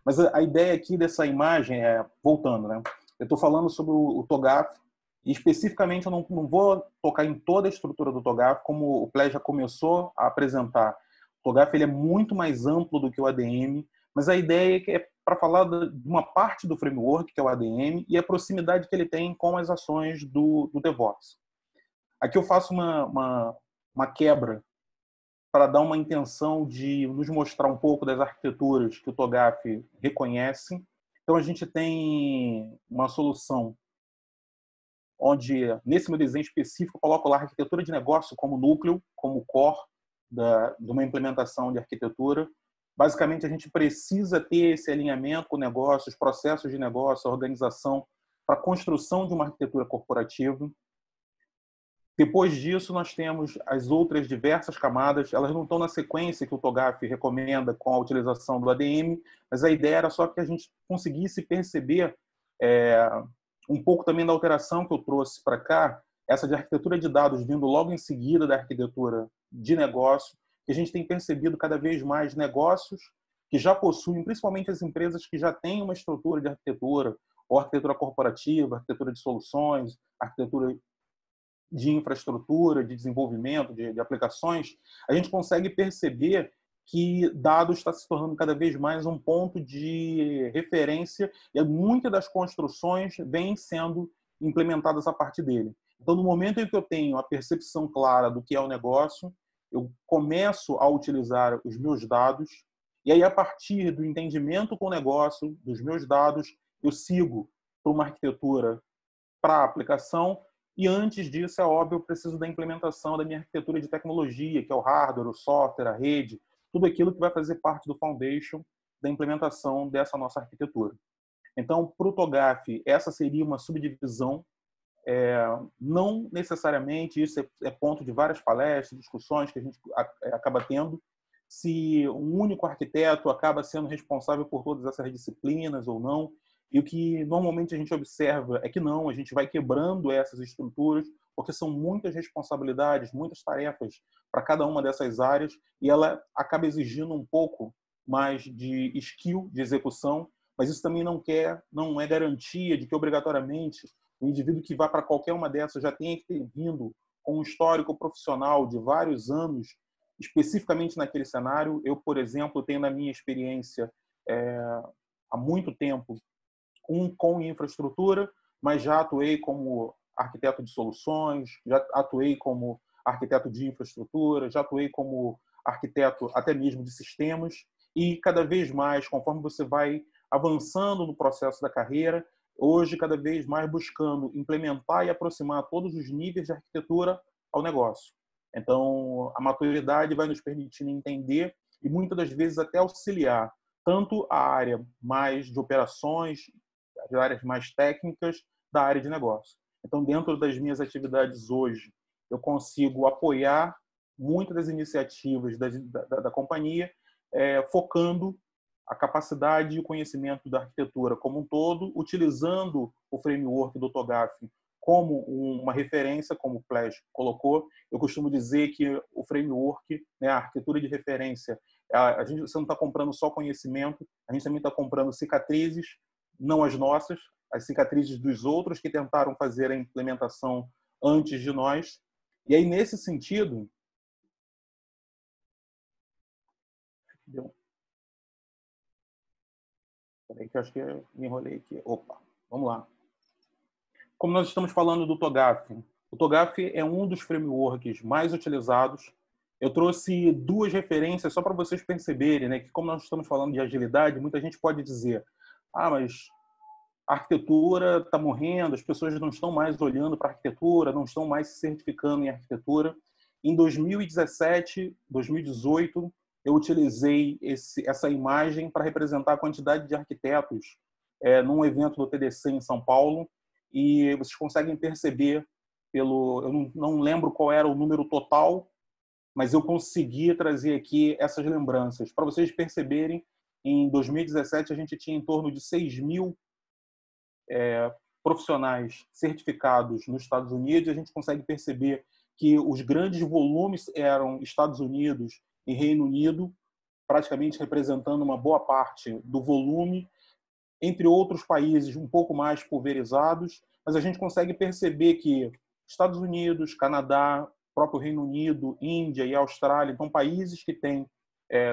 Mas a ideia aqui dessa imagem voltando, né? Eu estou falando sobre o TOGAF, e especificamente eu não vou tocar em toda a estrutura do TOGAF, como o Plé já começou a apresentar. O TOGAF ele é muito mais amplo do que o ADM, mas a ideia é para falar de uma parte do framework, que é o ADM, e a proximidade que ele tem com as ações do DevOps. Aqui eu faço uma quebra para dar uma intenção de nos mostrar um pouco das arquiteturas que o TOGAF reconhece. Então, a gente tem uma solução onde, nesse meu desenho específico, eu coloco lá a arquitetura de negócio como núcleo, como core de uma implementação de arquitetura. Basicamente, a gente precisa ter esse alinhamento com o negócio, os processos de negócio, a organização, para a construção de uma arquitetura corporativa. Depois disso, nós temos as outras diversas camadas. Elas não estão na sequência que o TOGAF recomenda com a utilização do ADM, mas a ideia era só que a gente conseguisse perceber um pouco também da alteração que eu trouxe para cá, essa de arquitetura de dados vindo logo em seguida da arquitetura de negócio, que a gente tem percebido cada vez mais negócios que já possuem, principalmente as empresas que já têm uma estrutura de arquitetura, ou arquitetura corporativa, arquitetura de soluções, arquitetura de infraestrutura, de desenvolvimento, de aplicações, a gente consegue perceber que dados está se tornando cada vez mais um ponto de referência e muitas das construções vêm sendo implementadas a partir dele. Então, no momento em que eu tenho a percepção clara do que é o negócio, eu começo a utilizar os meus dados e aí, a partir do entendimento com o negócio, dos meus dados, eu sigo para uma arquitetura para a aplicação. E antes disso, é óbvio, eu preciso da implementação da minha arquitetura de tecnologia, que é o hardware, o software, a rede, tudo aquilo que vai fazer parte do foundation da implementação dessa nossa arquitetura. Então, para o TOGAF, essa seria uma subdivisão. Não necessariamente, isso é ponto de várias palestras, discussões que a gente acaba tendo, se um único arquiteto acaba sendo responsável por todas essas disciplinas ou não. E o que normalmente a gente observa é que não, a gente vai quebrando essas estruturas, porque são muitas responsabilidades, muitas tarefas para cada uma dessas áreas, e ela acaba exigindo um pouco mais de skill de execução, mas isso também não é garantia de que obrigatoriamente o indivíduo que vai para qualquer uma dessas já tenha que ter vindo com um histórico profissional de vários anos, especificamente naquele cenário. Eu, por exemplo, tenho na minha experiência há muito tempo com infraestrutura, mas já atuei como arquiteto de soluções, já atuei como arquiteto de infraestrutura, já atuei como arquiteto até mesmo de sistemas, e cada vez mais, conforme você vai avançando no processo da carreira, hoje cada vez mais buscando implementar e aproximar todos os níveis de arquitetura ao negócio. Então, a maturidade vai nos permitindo entender e muitas das vezes até auxiliar tanto a área mais de operações, as áreas mais técnicas da área de negócio. Então, dentro das minhas atividades hoje, eu consigo apoiar muitas das iniciativas da companhia, focando a capacidade e o conhecimento da arquitetura como um todo, utilizando o framework do TOGAF como uma referência, como o Flash colocou. Eu costumo dizer que o framework, né, a arquitetura de referência, você não está comprando só conhecimento, a gente também está comprando cicatrizes, não as nossas, as cicatrizes dos outros que tentaram fazer a implementação antes de nós. E aí, nesse sentido, peraí que eu acho que eu me enrolei aqui. Opa, vamos lá. Como nós estamos falando do TOGAF, o TOGAF é um dos frameworks mais utilizados. Eu trouxe duas referências só para vocês perceberem, né, que como nós estamos falando de agilidade, muita gente pode dizer: ah, mas a arquitetura está morrendo, as pessoas não estão mais olhando para a arquitetura, não estão mais se certificando em arquitetura. Em 2017, 2018, eu utilizei essa imagem para representar a quantidade de arquitetos num evento do TDC em São Paulo, e vocês conseguem perceber eu não lembro qual era o número total, mas eu consegui trazer aqui essas lembranças. Para vocês perceberem, em 2017 a gente tinha em torno de 6.000 profissionais certificados nos Estados Unidos, e a gente consegue perceber que os grandes volumes eram Estados Unidos e Reino Unido, praticamente representando uma boa parte do volume, entre outros países um pouco mais pulverizados, mas a gente consegue perceber que Estados Unidos, Canadá, próprio Reino Unido, Índia e Austrália, então países que têm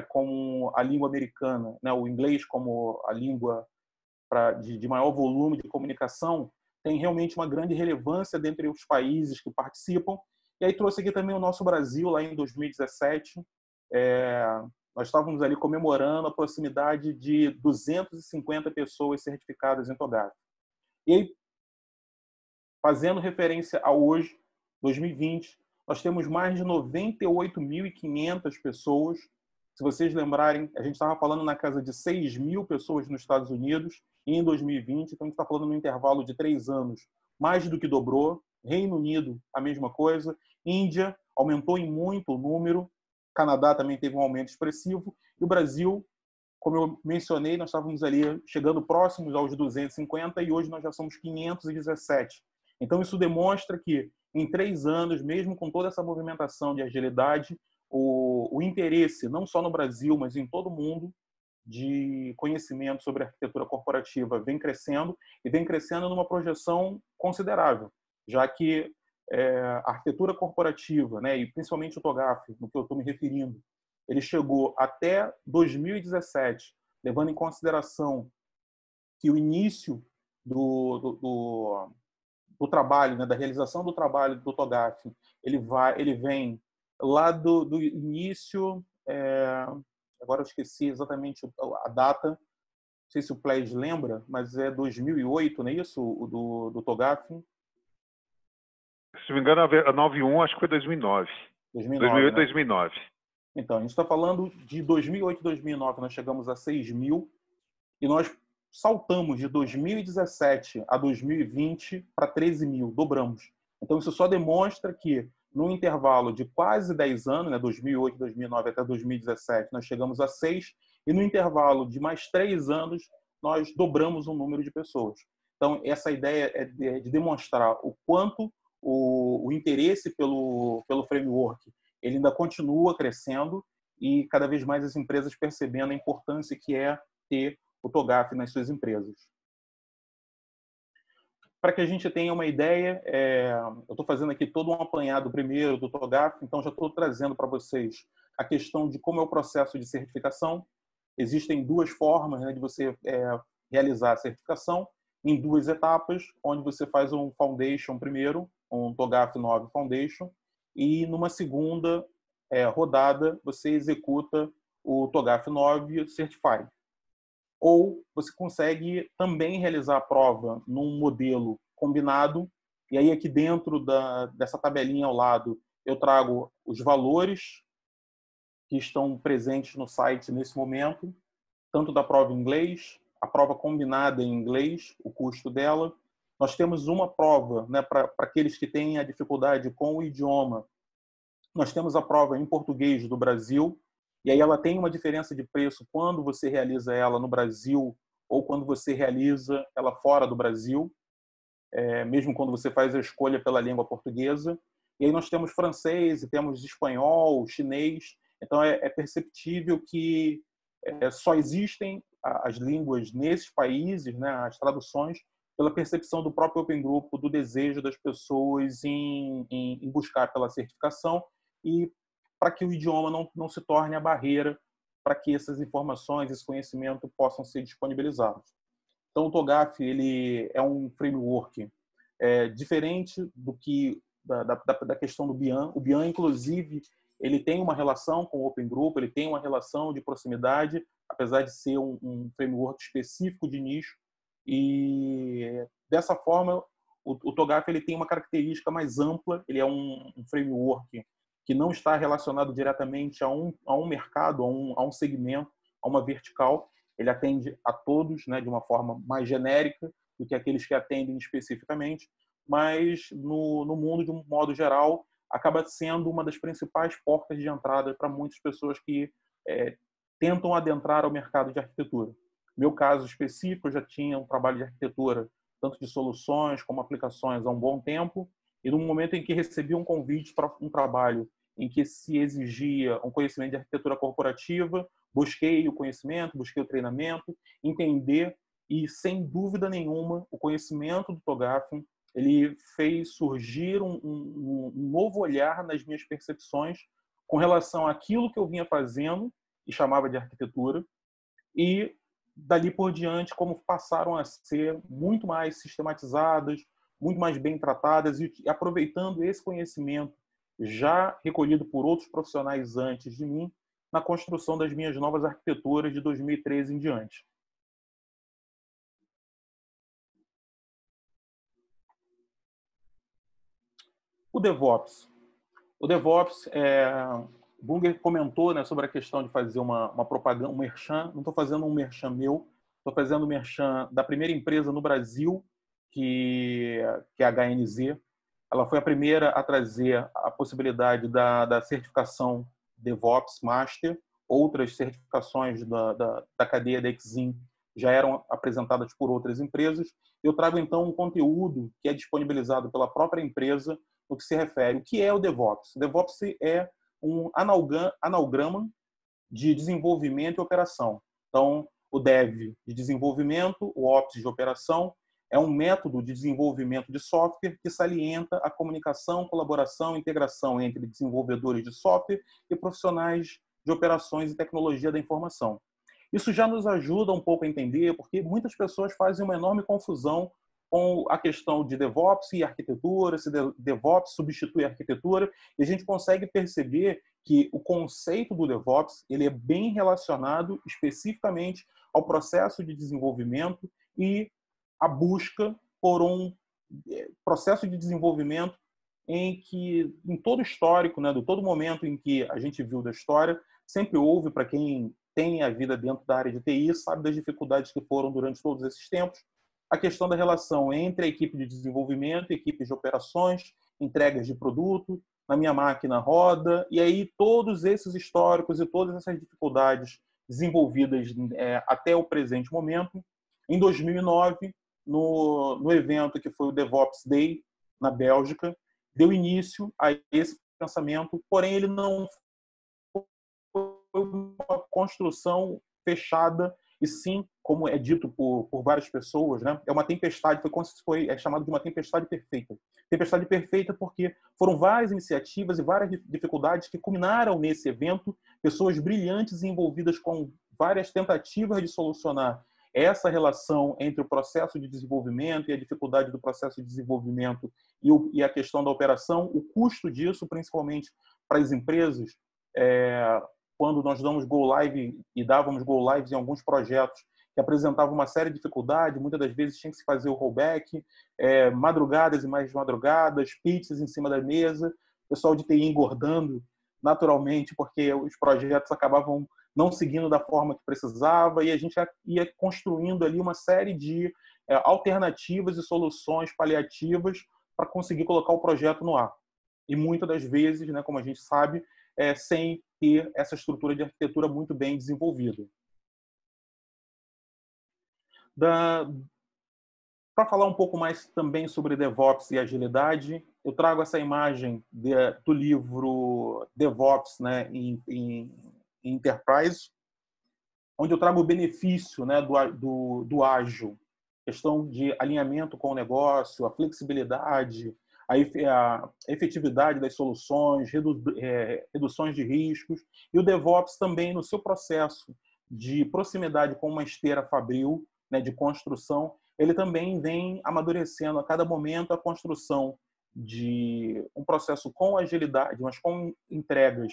como a língua americana, né, o inglês como a língua de maior volume de comunicação, tem realmente uma grande relevância dentre os países que participam. E aí trouxe aqui também o nosso Brasil, lá em 2017. Nós estávamos ali comemorando a proximidade de 250 pessoas certificadas em TOGAF. E aí, fazendo referência a hoje, 2020, nós temos mais de 98.500 pessoas. Se vocês lembrarem, a gente estava falando na casa de 6.000 pessoas nos Estados Unidos em 2020, então a gente está falando no intervalo de 3 anos, mais do que dobrou. Reino Unido, a mesma coisa. Índia, aumentou em muito o número. Canadá também teve um aumento expressivo. E o Brasil, como eu mencionei, nós estávamos ali chegando próximos aos 250 e hoje nós já somos 517. Então isso demonstra que em 3 anos, mesmo com toda essa movimentação de agilidade, o interesse, não só no Brasil, mas em todo o mundo, de conhecimento sobre arquitetura corporativa vem crescendo, e vem crescendo numa projeção considerável, já que a arquitetura corporativa, né, e principalmente o TOGAF, no que eu estou me referindo, ele chegou até 2017, levando em consideração que o início do trabalho, né, da realização do trabalho do TOGAF, ele vem lá do início, agora eu esqueci exatamente a data, não sei se o Ples lembra, mas é 2008, não é isso, o do TOGAF? Se não me engano, a 91 acho que foi 2009. 2008, né? 2009. Então, a gente está falando de 2008 e 2009, nós chegamos a 6.000, e nós saltamos de 2017 a 2020 para 13.000, dobramos. Então, isso só demonstra que, no intervalo de quase 10 anos, né, 2008, 2009 até 2017, nós chegamos a 6, e no intervalo de mais 3 anos, nós dobramos o número de pessoas. Então, essa ideia é de demonstrar o quanto o interesse pelo framework ele ainda continua crescendo, e cada vez mais as empresas percebendo a importância que é ter o TOGAF nas suas empresas. Para que a gente tenha uma ideia, eu estou fazendo aqui todo um apanhado primeiro do TOGAF, então já estou trazendo para vocês a questão de como é o processo de certificação. Existem 2 formas, né, de você realizar a certificação, em 2 etapas, onde você faz um Foundation primeiro, um TOGAF 9 Foundation, e numa segunda rodada, você executa o TOGAF 9 Certified. Ou você consegue também realizar a prova num modelo combinado, e aí aqui dentro dessa tabelinha ao lado eu trago os valores que estão presentes no site nesse momento, tanto da prova em inglês, a prova combinada em inglês, o custo dela. Nós temos uma prova, né, para aqueles que têm a dificuldade com o idioma. Nós temos a prova em português do Brasil, e aí ela tem uma diferença de preço quando você realiza ela no Brasil ou quando você realiza ela fora do Brasil, mesmo quando você faz a escolha pela língua portuguesa. E aí nós temos francês, e temos espanhol, chinês. Então é perceptível que só existem as línguas nesses países, né, as traduções, pela percepção do próprio Open Group, do desejo das pessoas em buscar pela certificação e para que o idioma não se torne a barreira para que essas informações, esse conhecimento possam ser disponibilizados. Então, o TOGAF ele é um framework diferente do que da questão do BIAN. O BIAN, inclusive, ele tem uma relação com o Open Group, ele tem uma relação de proximidade, apesar de ser um framework específico de nicho. E dessa forma, o TOGAF ele tem uma característica mais ampla, ele é um framework que não está relacionado diretamente a um mercado, a um segmento, a uma vertical. Ele atende a todos, né, de uma forma mais genérica do que aqueles que atendem especificamente, mas no mundo, de um modo geral, acaba sendo uma das principais portas de entrada para muitas pessoas que tentam adentrar ao mercado de arquitetura. Meu caso específico, eu já tinha um trabalho de arquitetura, tanto de soluções como aplicações, há um bom tempo, e no momento em que recebi um convite para um trabalho em que se exigia um conhecimento de arquitetura corporativa, busquei o conhecimento, busquei o treinamento, entender, e sem dúvida nenhuma, o conhecimento do TOGAF, ele fez surgir um novo olhar nas minhas percepções com relação àquilo que eu vinha fazendo e chamava de arquitetura, e dali por diante como passaram a ser muito mais sistematizadas, muito mais bem tratadas, e aproveitando esse conhecimento já recolhido por outros profissionais antes de mim, na construção das minhas novas arquiteturas de 2013 em diante. O DevOps. O DevOps, Bunger comentou, né, sobre a questão de fazer uma propaganda, um merchan. Não estou fazendo um merchan meu, estou fazendo um merchan da primeira empresa no Brasil, que é a HNZ. Ela foi a primeira a trazer a possibilidade da certificação DevOps Master. Outras certificações da cadeia da Exim já eram apresentadas por outras empresas. Eu trago, então, um conteúdo que é disponibilizado pela própria empresa no que se refere. O que é o DevOps? O DevOps é um analgrama de desenvolvimento e operação. Então, o Dev de desenvolvimento, o Ops de operação, é um método de desenvolvimento de software que salienta a comunicação, colaboração e integração entre desenvolvedores de software e profissionais de operações e tecnologia da informação. Isso já nos ajuda um pouco a entender, porque muitas pessoas fazem uma enorme confusão com a questão de DevOps e arquitetura, se DevOps substitui a arquitetura, e a gente consegue perceber que o conceito do DevOps ele é bem relacionado especificamente ao processo de desenvolvimento e a busca por um processo de desenvolvimento em que, em todo o histórico, né, de todo momento em que a gente viu da história, sempre houve, para quem tem a vida dentro da área de TI, sabe das dificuldades que foram durante todos esses tempos, a questão da relação entre a equipe de desenvolvimento, equipes de operações, entregas de produto, na minha máquina roda, e aí todos esses históricos e todas essas dificuldades desenvolvidas até o presente momento. Em 2009, no evento que foi o DevOps Day, na Bélgica, deu início a esse pensamento, porém ele não foi uma construção fechada, e sim, como é dito por várias pessoas, né, é uma tempestade, foi chamado de uma tempestade perfeita. Tempestade perfeita porque foram várias iniciativas e várias dificuldades que culminaram nesse evento, pessoas brilhantes envolvidas com várias tentativas de solucionar essa relação entre o processo de desenvolvimento e a dificuldade do processo de desenvolvimento e a questão da operação, o custo disso, principalmente para as empresas, quando nós damos go live e dávamos go lives em alguns projetos que apresentavam uma série de dificuldades, muitas das vezes tinha que se fazer o rollback, madrugadas e mais madrugadas, pizzas em cima da mesa, o pessoal de TI engordando naturalmente, porque os projetos acabavam não seguindo da forma que precisava, e a gente ia construindo ali uma série de alternativas e soluções paliativas para conseguir colocar o projeto no ar. E muitas das vezes, né, como a gente sabe, sem ter essa estrutura de arquitetura muito bem desenvolvida. Para falar um pouco mais também sobre DevOps e agilidade, eu trago essa imagem do livro DevOps, né, em Enterprise, onde eu trago o benefício, né, do ágil, questão de alinhamento com o negócio, a flexibilidade, a efetividade das soluções, reduções de riscos, e o DevOps também no seu processo de proximidade com uma esteira fabril, né, de construção, ele também vem amadurecendo a cada momento a construção de um processo com agilidade, mas com entregas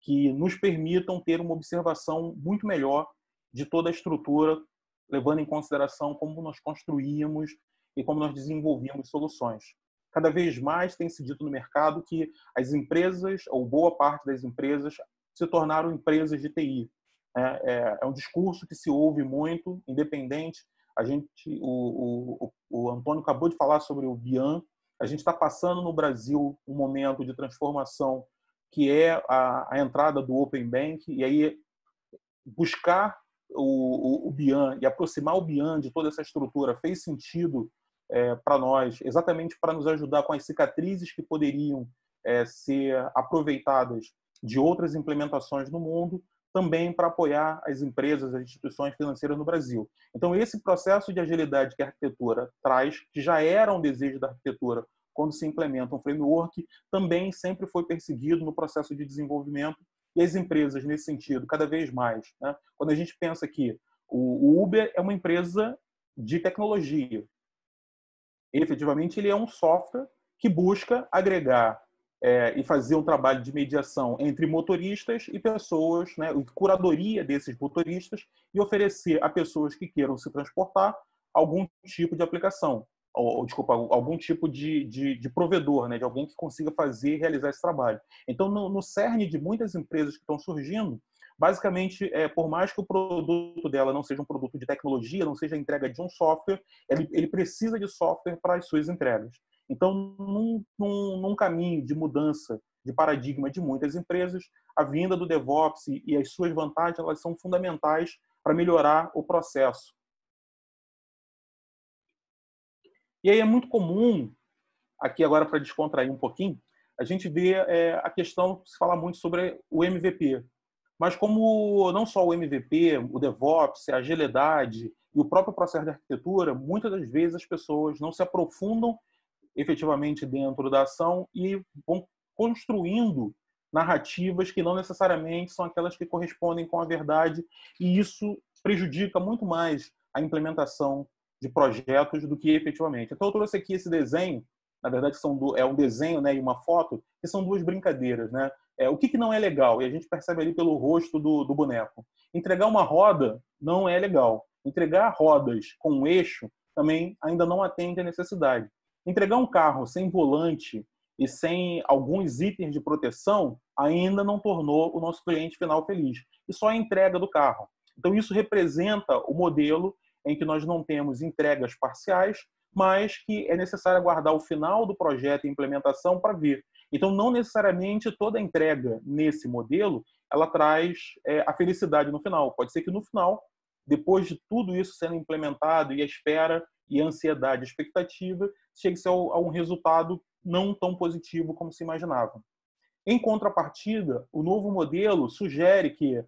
que nos permitam ter uma observação muito melhor de toda a estrutura, levando em consideração como nós construímos e como nós desenvolvíamos soluções. Cada vez mais tem se dito no mercado que as empresas, ou boa parte das empresas, se tornaram empresas de TI. É um discurso que se ouve muito, independente. O Antônio acabou de falar sobre o BIAN. A gente está passando no Brasil um momento de transformação que é a entrada do Open Bank, e aí buscar o BIAN e aproximar o BIAN de toda essa estrutura fez sentido para nós, exatamente para nos ajudar com as cicatrizes que poderiam ser aproveitadas de outras implementações no mundo, também para apoiar as empresas, as instituições financeiras no Brasil. Então, esse processo de agilidade que a arquitetura traz, que já era um desejo da arquitetura quando se implementa um framework, também sempre foi perseguido no processo de desenvolvimento, e as empresas, nesse sentido, cada vez mais. Né? Quando a gente pensa que o Uber é uma empresa de tecnologia, efetivamente ele é um software que busca agregar e fazer um trabalho de mediação entre motoristas e pessoas, né, curadoria desses motoristas, e oferecer a pessoas que queiram se transportar algum tipo de aplicação, algum tipo de provedor, né, de alguém que consiga fazer e realizar esse trabalho. Então, no cerne de muitas empresas que estão surgindo, basicamente, por mais que o produto dela não seja um produto de tecnologia, não seja a entrega de um software, ele precisa de software para as suas entregas. Então, num caminho de mudança de paradigma de muitas empresas, a vinda do DevOps e as suas vantagens, elas são fundamentais para melhorar o processo. E aí é muito comum, aqui agora para descontrair um pouquinho, a gente vê a questão, se fala muito sobre o MVP. Mas como não só o MVP, o DevOps, a agilidade e o próprio processo de arquitetura, muitas das vezes as pessoas não se aprofundam efetivamente dentro da ação e vão construindo narrativas que não necessariamente são aquelas que correspondem com a verdade, e isso prejudica muito mais a implementação de projetos do que efetivamente. Então eu trouxe aqui esse desenho, na verdade é um desenho, né, e uma foto, que são duas brincadeiras, né? O que não é legal? E a gente percebe ali pelo rosto do boneco. Entregar uma roda não é legal. Entregar rodas com um eixo também ainda não atende à necessidade. Entregar um carro sem volante e sem alguns itens de proteção ainda não tornou o nosso cliente final feliz. E só a entrega do carro. Então, isso representa o modelo em que nós não temos entregas parciais, mas que é necessário aguardar o final do projeto e implementação para ver. Então, não necessariamente toda entrega nesse modelo ela traz a felicidade no final. Pode ser que no final, depois de tudo isso sendo implementado e a espera e a ansiedade, a expectativa, chegue-se a um resultado não tão positivo como se imaginava. Em contrapartida, o novo modelo sugere que,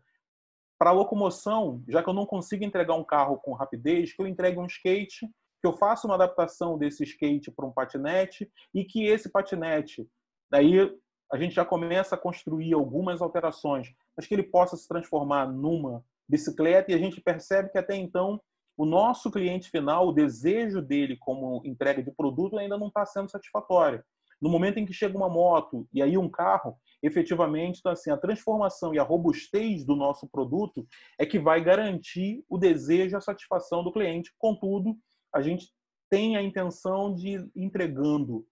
para a locomoção, já que eu não consigo entregar um carro com rapidez, que eu entregue um skate, que eu faça uma adaptação desse skate para um patinete e que esse patinete, daí a gente já começa a construir algumas alterações, mas que ele possa se transformar numa bicicleta, e a gente percebe que até então o nosso cliente final, o desejo dele como entrega de produto ainda não está sendo satisfatório. No momento em que chega uma moto e aí um carro, efetivamente, então, assim, a transformação e a robustez do nosso produto é que vai garantir o desejo e a satisfação do cliente. Contudo, a gente tem a intenção de ir entregando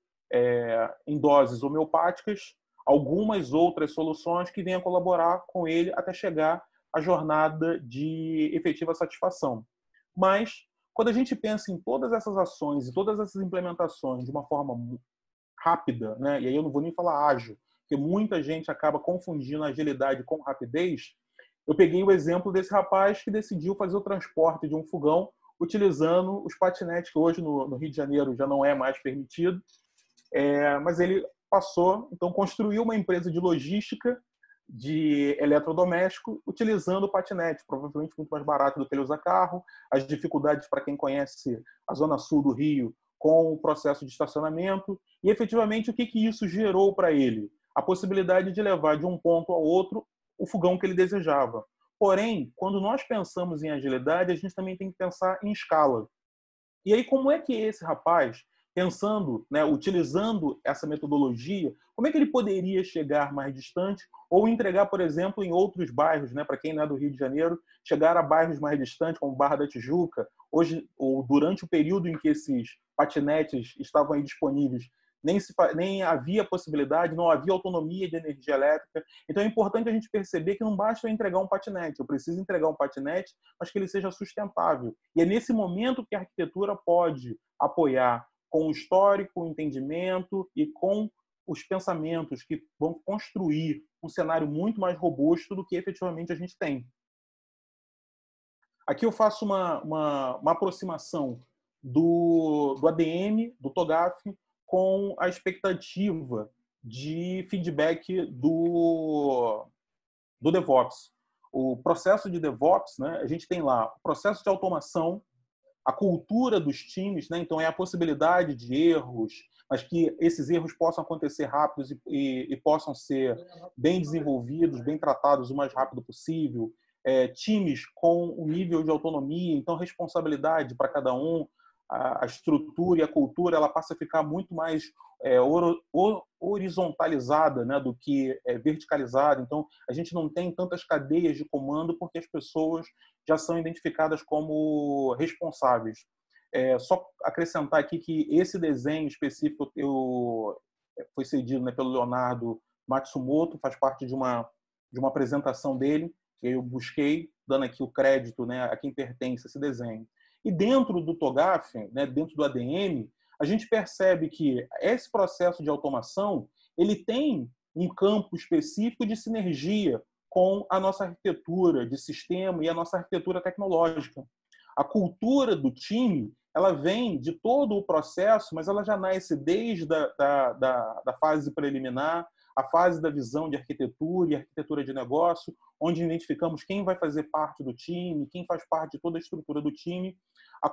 em doses homeopáticas algumas outras soluções que venham colaborar com ele até chegar à jornada de efetiva satisfação. Mas, quando a gente pensa em todas essas ações e todas essas implementações de uma forma rápida, né? E aí eu não vou nem falar ágil, porque muita gente acaba confundindo agilidade com rapidez. Eu peguei o exemplo desse rapaz que decidiu fazer o transporte de um fogão utilizando os patinetes, que hoje no Rio de Janeiro já não é mais permitido, mas ele passou, então construiu uma empresa de logística de eletrodoméstico utilizando o patinete, provavelmente muito mais barato do que ele usar carro, as dificuldades para quem conhece a zona sul do Rio com o processo de estacionamento e efetivamente o que isso gerou para ele? A possibilidade de levar de um ponto ao outro o fogão que ele desejava. Porém, quando nós pensamos em agilidade, a gente também tem que pensar em escala. E aí, como é que esse rapaz, pensando, né, utilizando essa metodologia, como é que ele poderia chegar mais distante ou entregar, por exemplo, em outros bairros, né, para quem não é do Rio de Janeiro, chegar a bairros mais distantes, como Barra da Tijuca, hoje, ou durante o período em que esses patinetes estavam aí disponíveis, nem havia possibilidade, não havia autonomia de energia elétrica. Então é importante a gente perceber que não basta eu entregar um patinete, eu preciso entregar um patinete, mas que ele seja sustentável. E é nesse momento que a arquitetura pode apoiar com o histórico, o entendimento e com os pensamentos que vão construir um cenário muito mais robusto do que efetivamente a gente tem. Aqui eu faço uma aproximação do ADM, do TOGAF, com a expectativa de feedback do DevOps. O processo de DevOps, né, a gente tem lá o processo de automação, a cultura dos times, né, então é a possibilidade de erros, mas que esses erros possam acontecer rápidos e possam ser bem desenvolvidos, bem tratados o mais rápido possível. Times com um nível de autonomia, então responsabilidade para cada um, a estrutura e a cultura ela passa a ficar muito mais horizontalizada, né, do que verticalizada. Então, a gente não tem tantas cadeias de comando porque as pessoas já são identificadas como responsáveis. Só acrescentar aqui que esse desenho específico foi cedido, né, pelo Leonardo Matsumoto, faz parte de uma apresentação dele. Eu busquei, dando aqui o crédito, né, a quem pertence esse desenho. E dentro do TOGAF, né, dentro do ADM, a gente percebe que esse processo de automação ele tem um campo específico de sinergia com a nossa arquitetura de sistema e a nossa arquitetura tecnológica. A cultura do time ela vem de todo o processo, mas ela já nasce desde da fase preliminar, a fase da visão de arquitetura e arquitetura de negócio, onde identificamos quem vai fazer parte do time, quem faz parte de toda a estrutura do time. A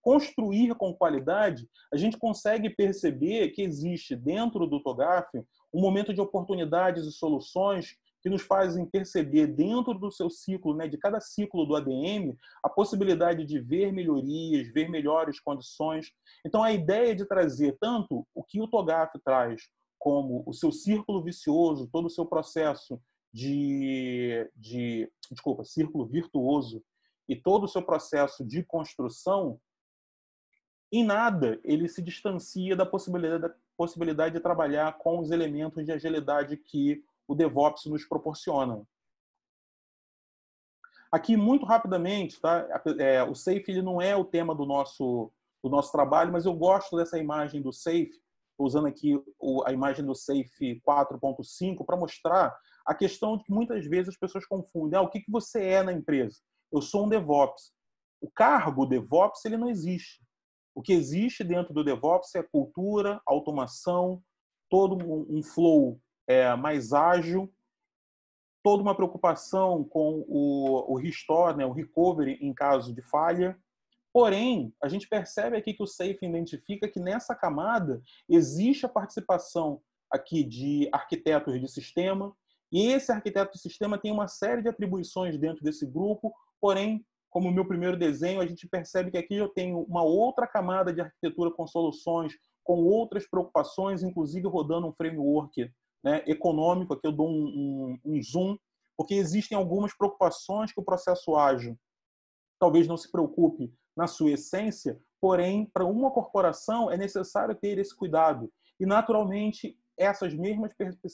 construir com qualidade, a gente consegue perceber que existe dentro do TOGAF um momento de oportunidades e soluções que nos fazem perceber dentro do seu ciclo, né, de cada ciclo do ADM, a possibilidade de ver melhorias, ver melhores condições. Então, a ideia de trazer tanto o que o TOGAF traz como o seu círculo vicioso, todo o seu processo círculo virtuoso e todo o seu processo de construção, em nada ele se distancia da possibilidade de trabalhar com os elementos de agilidade que o DevOps nos proporciona. Aqui, muito rapidamente, tá? O Safe ele não é o tema do nosso trabalho, mas eu gosto dessa imagem do Safe. Estou usando aqui a imagem do Safe 4.5 para mostrar a questão de que muitas vezes as pessoas confundem. O que você é na empresa? Eu sou um DevOps. O cargo DevOps ele não existe. O que existe dentro do DevOps é cultura, automação, todo um flow mais ágil, toda uma preocupação com o restore, né, o recovery em caso de falha. Porém, a gente percebe aqui que o Safe identifica que nessa camada existe a participação aqui de arquitetos de sistema, e esse arquiteto de sistema tem uma série de atribuições dentro desse grupo, porém, como o meu primeiro desenho, a gente percebe que aqui eu tenho uma outra camada de arquitetura com soluções, com outras preocupações, inclusive rodando um framework, né, econômico. Aqui eu dou um zoom, porque existem algumas preocupações que o processo ágil talvez não se preocupe na sua essência, porém, para uma corporação é necessário ter esse cuidado. E, naturalmente, essas mesmas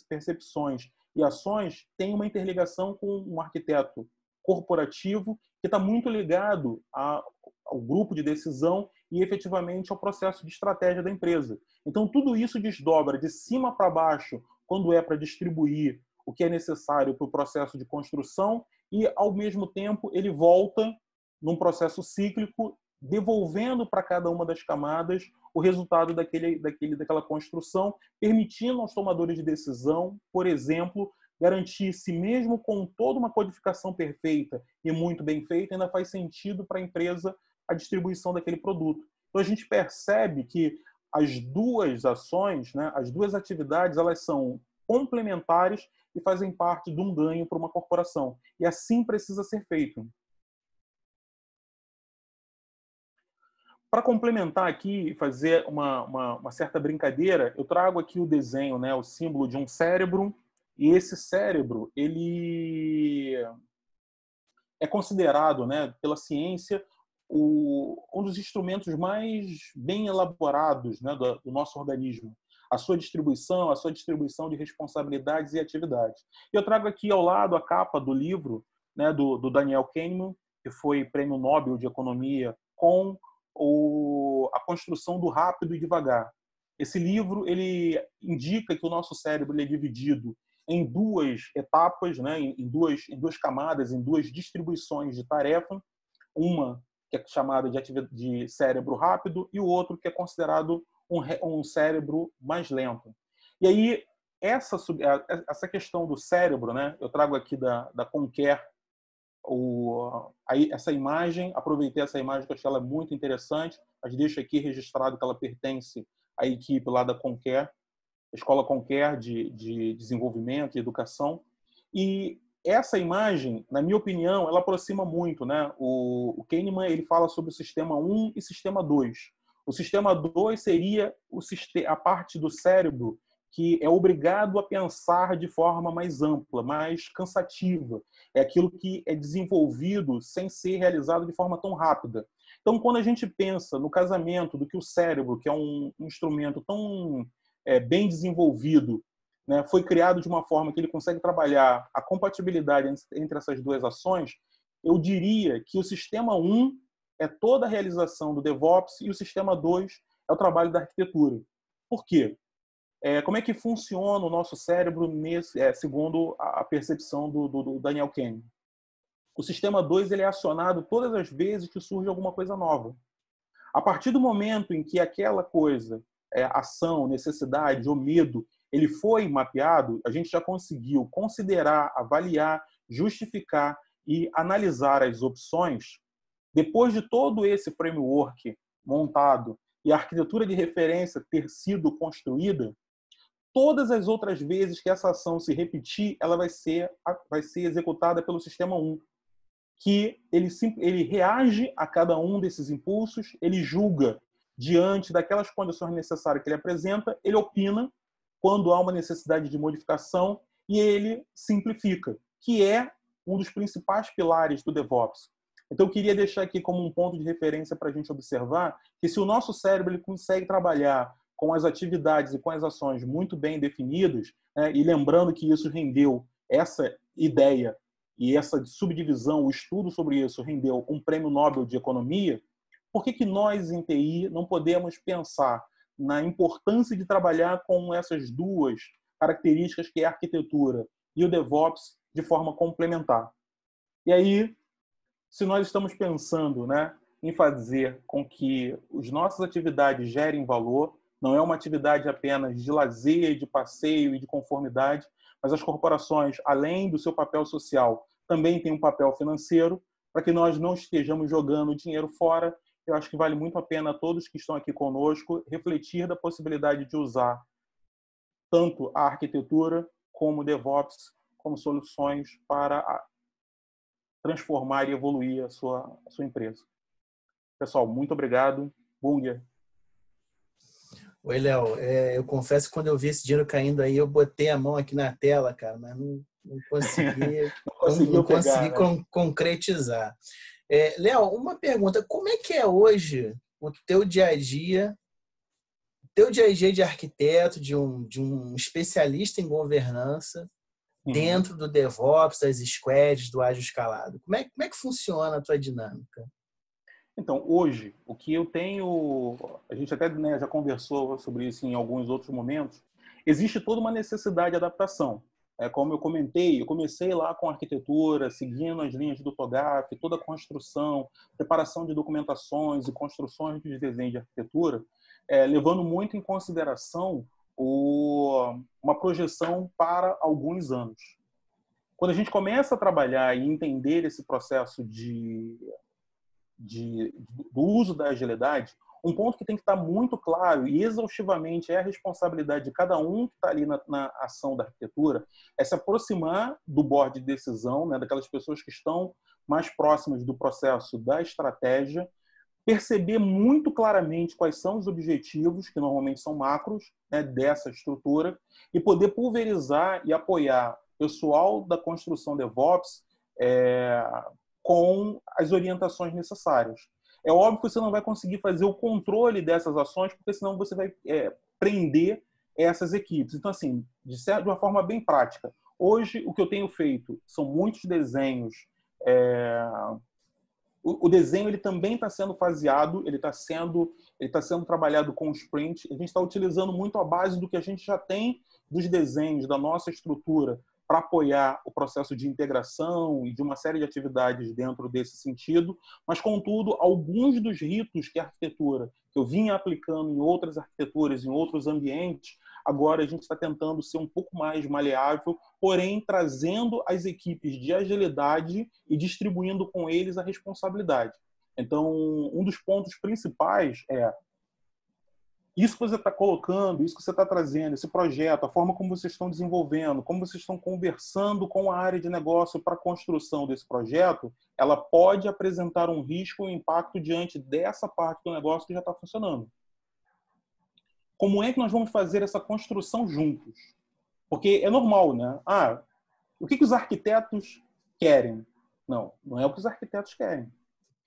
percepções e ações têm uma interligação com um arquiteto corporativo que está muito ligado ao grupo de decisão e, efetivamente, ao processo de estratégia da empresa. Então, tudo isso desdobra de cima para baixo quando é para distribuir o que é necessário para o processo de construção e, ao mesmo tempo, ele volta num processo cíclico, devolvendo para cada uma das camadas o resultado daquela construção, permitindo aos tomadores de decisão, por exemplo, garantir se mesmo com toda uma codificação perfeita e muito bem feita, ainda faz sentido para a empresa a distribuição daquele produto. Então, a gente percebe que as duas ações, né, as duas atividades, elas são complementares e fazem parte de um ganho para uma corporação. E assim precisa ser feito. Para complementar aqui e fazer uma certa brincadeira, eu trago aqui o desenho, né, o símbolo de um cérebro, e esse cérebro ele é considerado, né, pela ciência um dos instrumentos mais bem elaborados, né, do nosso organismo. A sua distribuição de responsabilidades e atividades. Eu trago aqui ao lado a capa do livro, né, do Daniel Kahneman, que foi Prêmio Nobel de Economia, com a construção do rápido e devagar. Esse livro ele indica que o nosso cérebro ele é dividido em duas etapas, né, em duas camadas, em duas distribuições de tarefa, uma que é chamada de cérebro rápido e o outro que é considerado um cérebro mais lento. E aí essa questão do cérebro, né, eu trago aqui da Conquer essa imagem, aproveitei essa imagem que eu achei ela muito interessante, mas deixo aqui registrado que ela pertence à equipe lá da Conquer, Escola Conquer de Desenvolvimento e Educação. E essa imagem, na minha opinião, ela aproxima muito, né? O Kahneman ele fala sobre o sistema 1 e sistema 2. O sistema 2 seria a parte do cérebro que é obrigado a pensar de forma mais ampla, mais cansativa. É aquilo que é desenvolvido sem ser realizado de forma tão rápida. Então, quando a gente pensa no casamento do que o cérebro, que é um instrumento tão bem desenvolvido, né, foi criado de uma forma que ele consegue trabalhar a compatibilidade entre essas duas ações, eu diria que o sistema 1 é toda a realização do DevOps e o sistema 2 é o trabalho da arquitetura. Por quê? Como é que funciona o nosso cérebro segundo a percepção do Daniel Kahneman? O sistema 2 ele é acionado todas as vezes que surge alguma coisa nova. A partir do momento em que aquela coisa, ação, necessidade ou medo, ele foi mapeado, a gente já conseguiu considerar, avaliar, justificar e analisar as opções. Depois de todo esse framework montado e a arquitetura de referência ter sido construída, todas as outras vezes que essa ação se repetir, ela vai ser executada pelo sistema 1, que ele reage a cada um desses impulsos, ele julga diante daquelas condições necessárias que ele apresenta, ele opina quando há uma necessidade de modificação e ele simplifica, que é um dos principais pilares do DevOps. Então, eu queria deixar aqui como um ponto de referência para a gente observar que se o nosso cérebro ele consegue trabalhar com as atividades e com as ações muito bem definidas, né, e lembrando que isso rendeu essa ideia e essa subdivisão, o estudo sobre isso rendeu um prêmio Nobel de Economia, por que nós, em TI, não podemos pensar na importância de trabalhar com essas duas características, que é a arquitetura e o DevOps, de forma complementar? E aí, se nós estamos pensando, né, em fazer com que as nossas atividades gerem valor, não é uma atividade apenas de lazer, de passeio e de conformidade, mas as corporações, além do seu papel social, também têm um papel financeiro, para que nós não estejamos jogando dinheiro fora. Eu acho que vale muito a pena a todos que estão aqui conosco refletir da possibilidade de usar tanto a arquitetura como o DevOps como soluções para transformar e evoluir a sua empresa. Pessoal, muito obrigado. Bunger. Oi, Léo. Eu confesso que quando eu vi esse dinheiro caindo aí, eu botei a mão aqui na tela, cara, mas não consegui, Não não conseguiu consegui pegar, né? concretizar. Léo, uma pergunta: como é que é hoje o teu dia a dia de arquiteto, de um especialista em governança, Uhum. dentro do DevOps, das squads, do ágil escalado? Como é que funciona a tua dinâmica? Então, hoje, o que eu tenho, a gente até, né, já conversou sobre isso em alguns outros momentos, existe toda uma necessidade de adaptação. Como eu comentei, eu comecei lá com arquitetura, seguindo as linhas do TOGAF, toda a construção, preparação de documentações e construções de desenho de arquitetura, levando muito em consideração uma projeção para alguns anos. Quando a gente começa a trabalhar e entender esse processo do uso da agilidade, um ponto que tem que estar muito claro e exaustivamente é a responsabilidade de cada um que está ali na ação da arquitetura, é se aproximar do board de decisão, né, daquelas pessoas que estão mais próximas do processo da estratégia, perceber muito claramente quais são os objetivos, que normalmente são macros, né, dessa estrutura, e poder pulverizar e apoiar o pessoal da construção DevOps com as orientações necessárias. É óbvio que você não vai conseguir fazer o controle dessas ações, porque senão você vai prender essas equipes. Então, assim, de uma forma bem prática, hoje o que eu tenho feito são muitos desenhos. O desenho ele também está sendo faseado, ele está sendo trabalhado com sprint. A gente está utilizando muito a base do que a gente já tem dos desenhos, da nossa estrutura, para apoiar o processo de integração e de uma série de atividades dentro desse sentido, mas, contudo, alguns dos ritos que a arquitetura, que eu vinha aplicando em outras arquiteturas, em outros ambientes, agora a gente está tentando ser um pouco mais maleável, porém trazendo as equipes de agilidade e distribuindo com eles a responsabilidade. Então, um dos pontos principais é isso que você está colocando, isso que você está trazendo, esse projeto, a forma como vocês estão desenvolvendo, como vocês estão conversando com a área de negócio para a construção desse projeto, ela pode apresentar um risco e um impacto diante dessa parte do negócio que já está funcionando. Como é que nós vamos fazer essa construção juntos? Porque é normal, né? O que os arquitetos querem? Não é o que os arquitetos querem.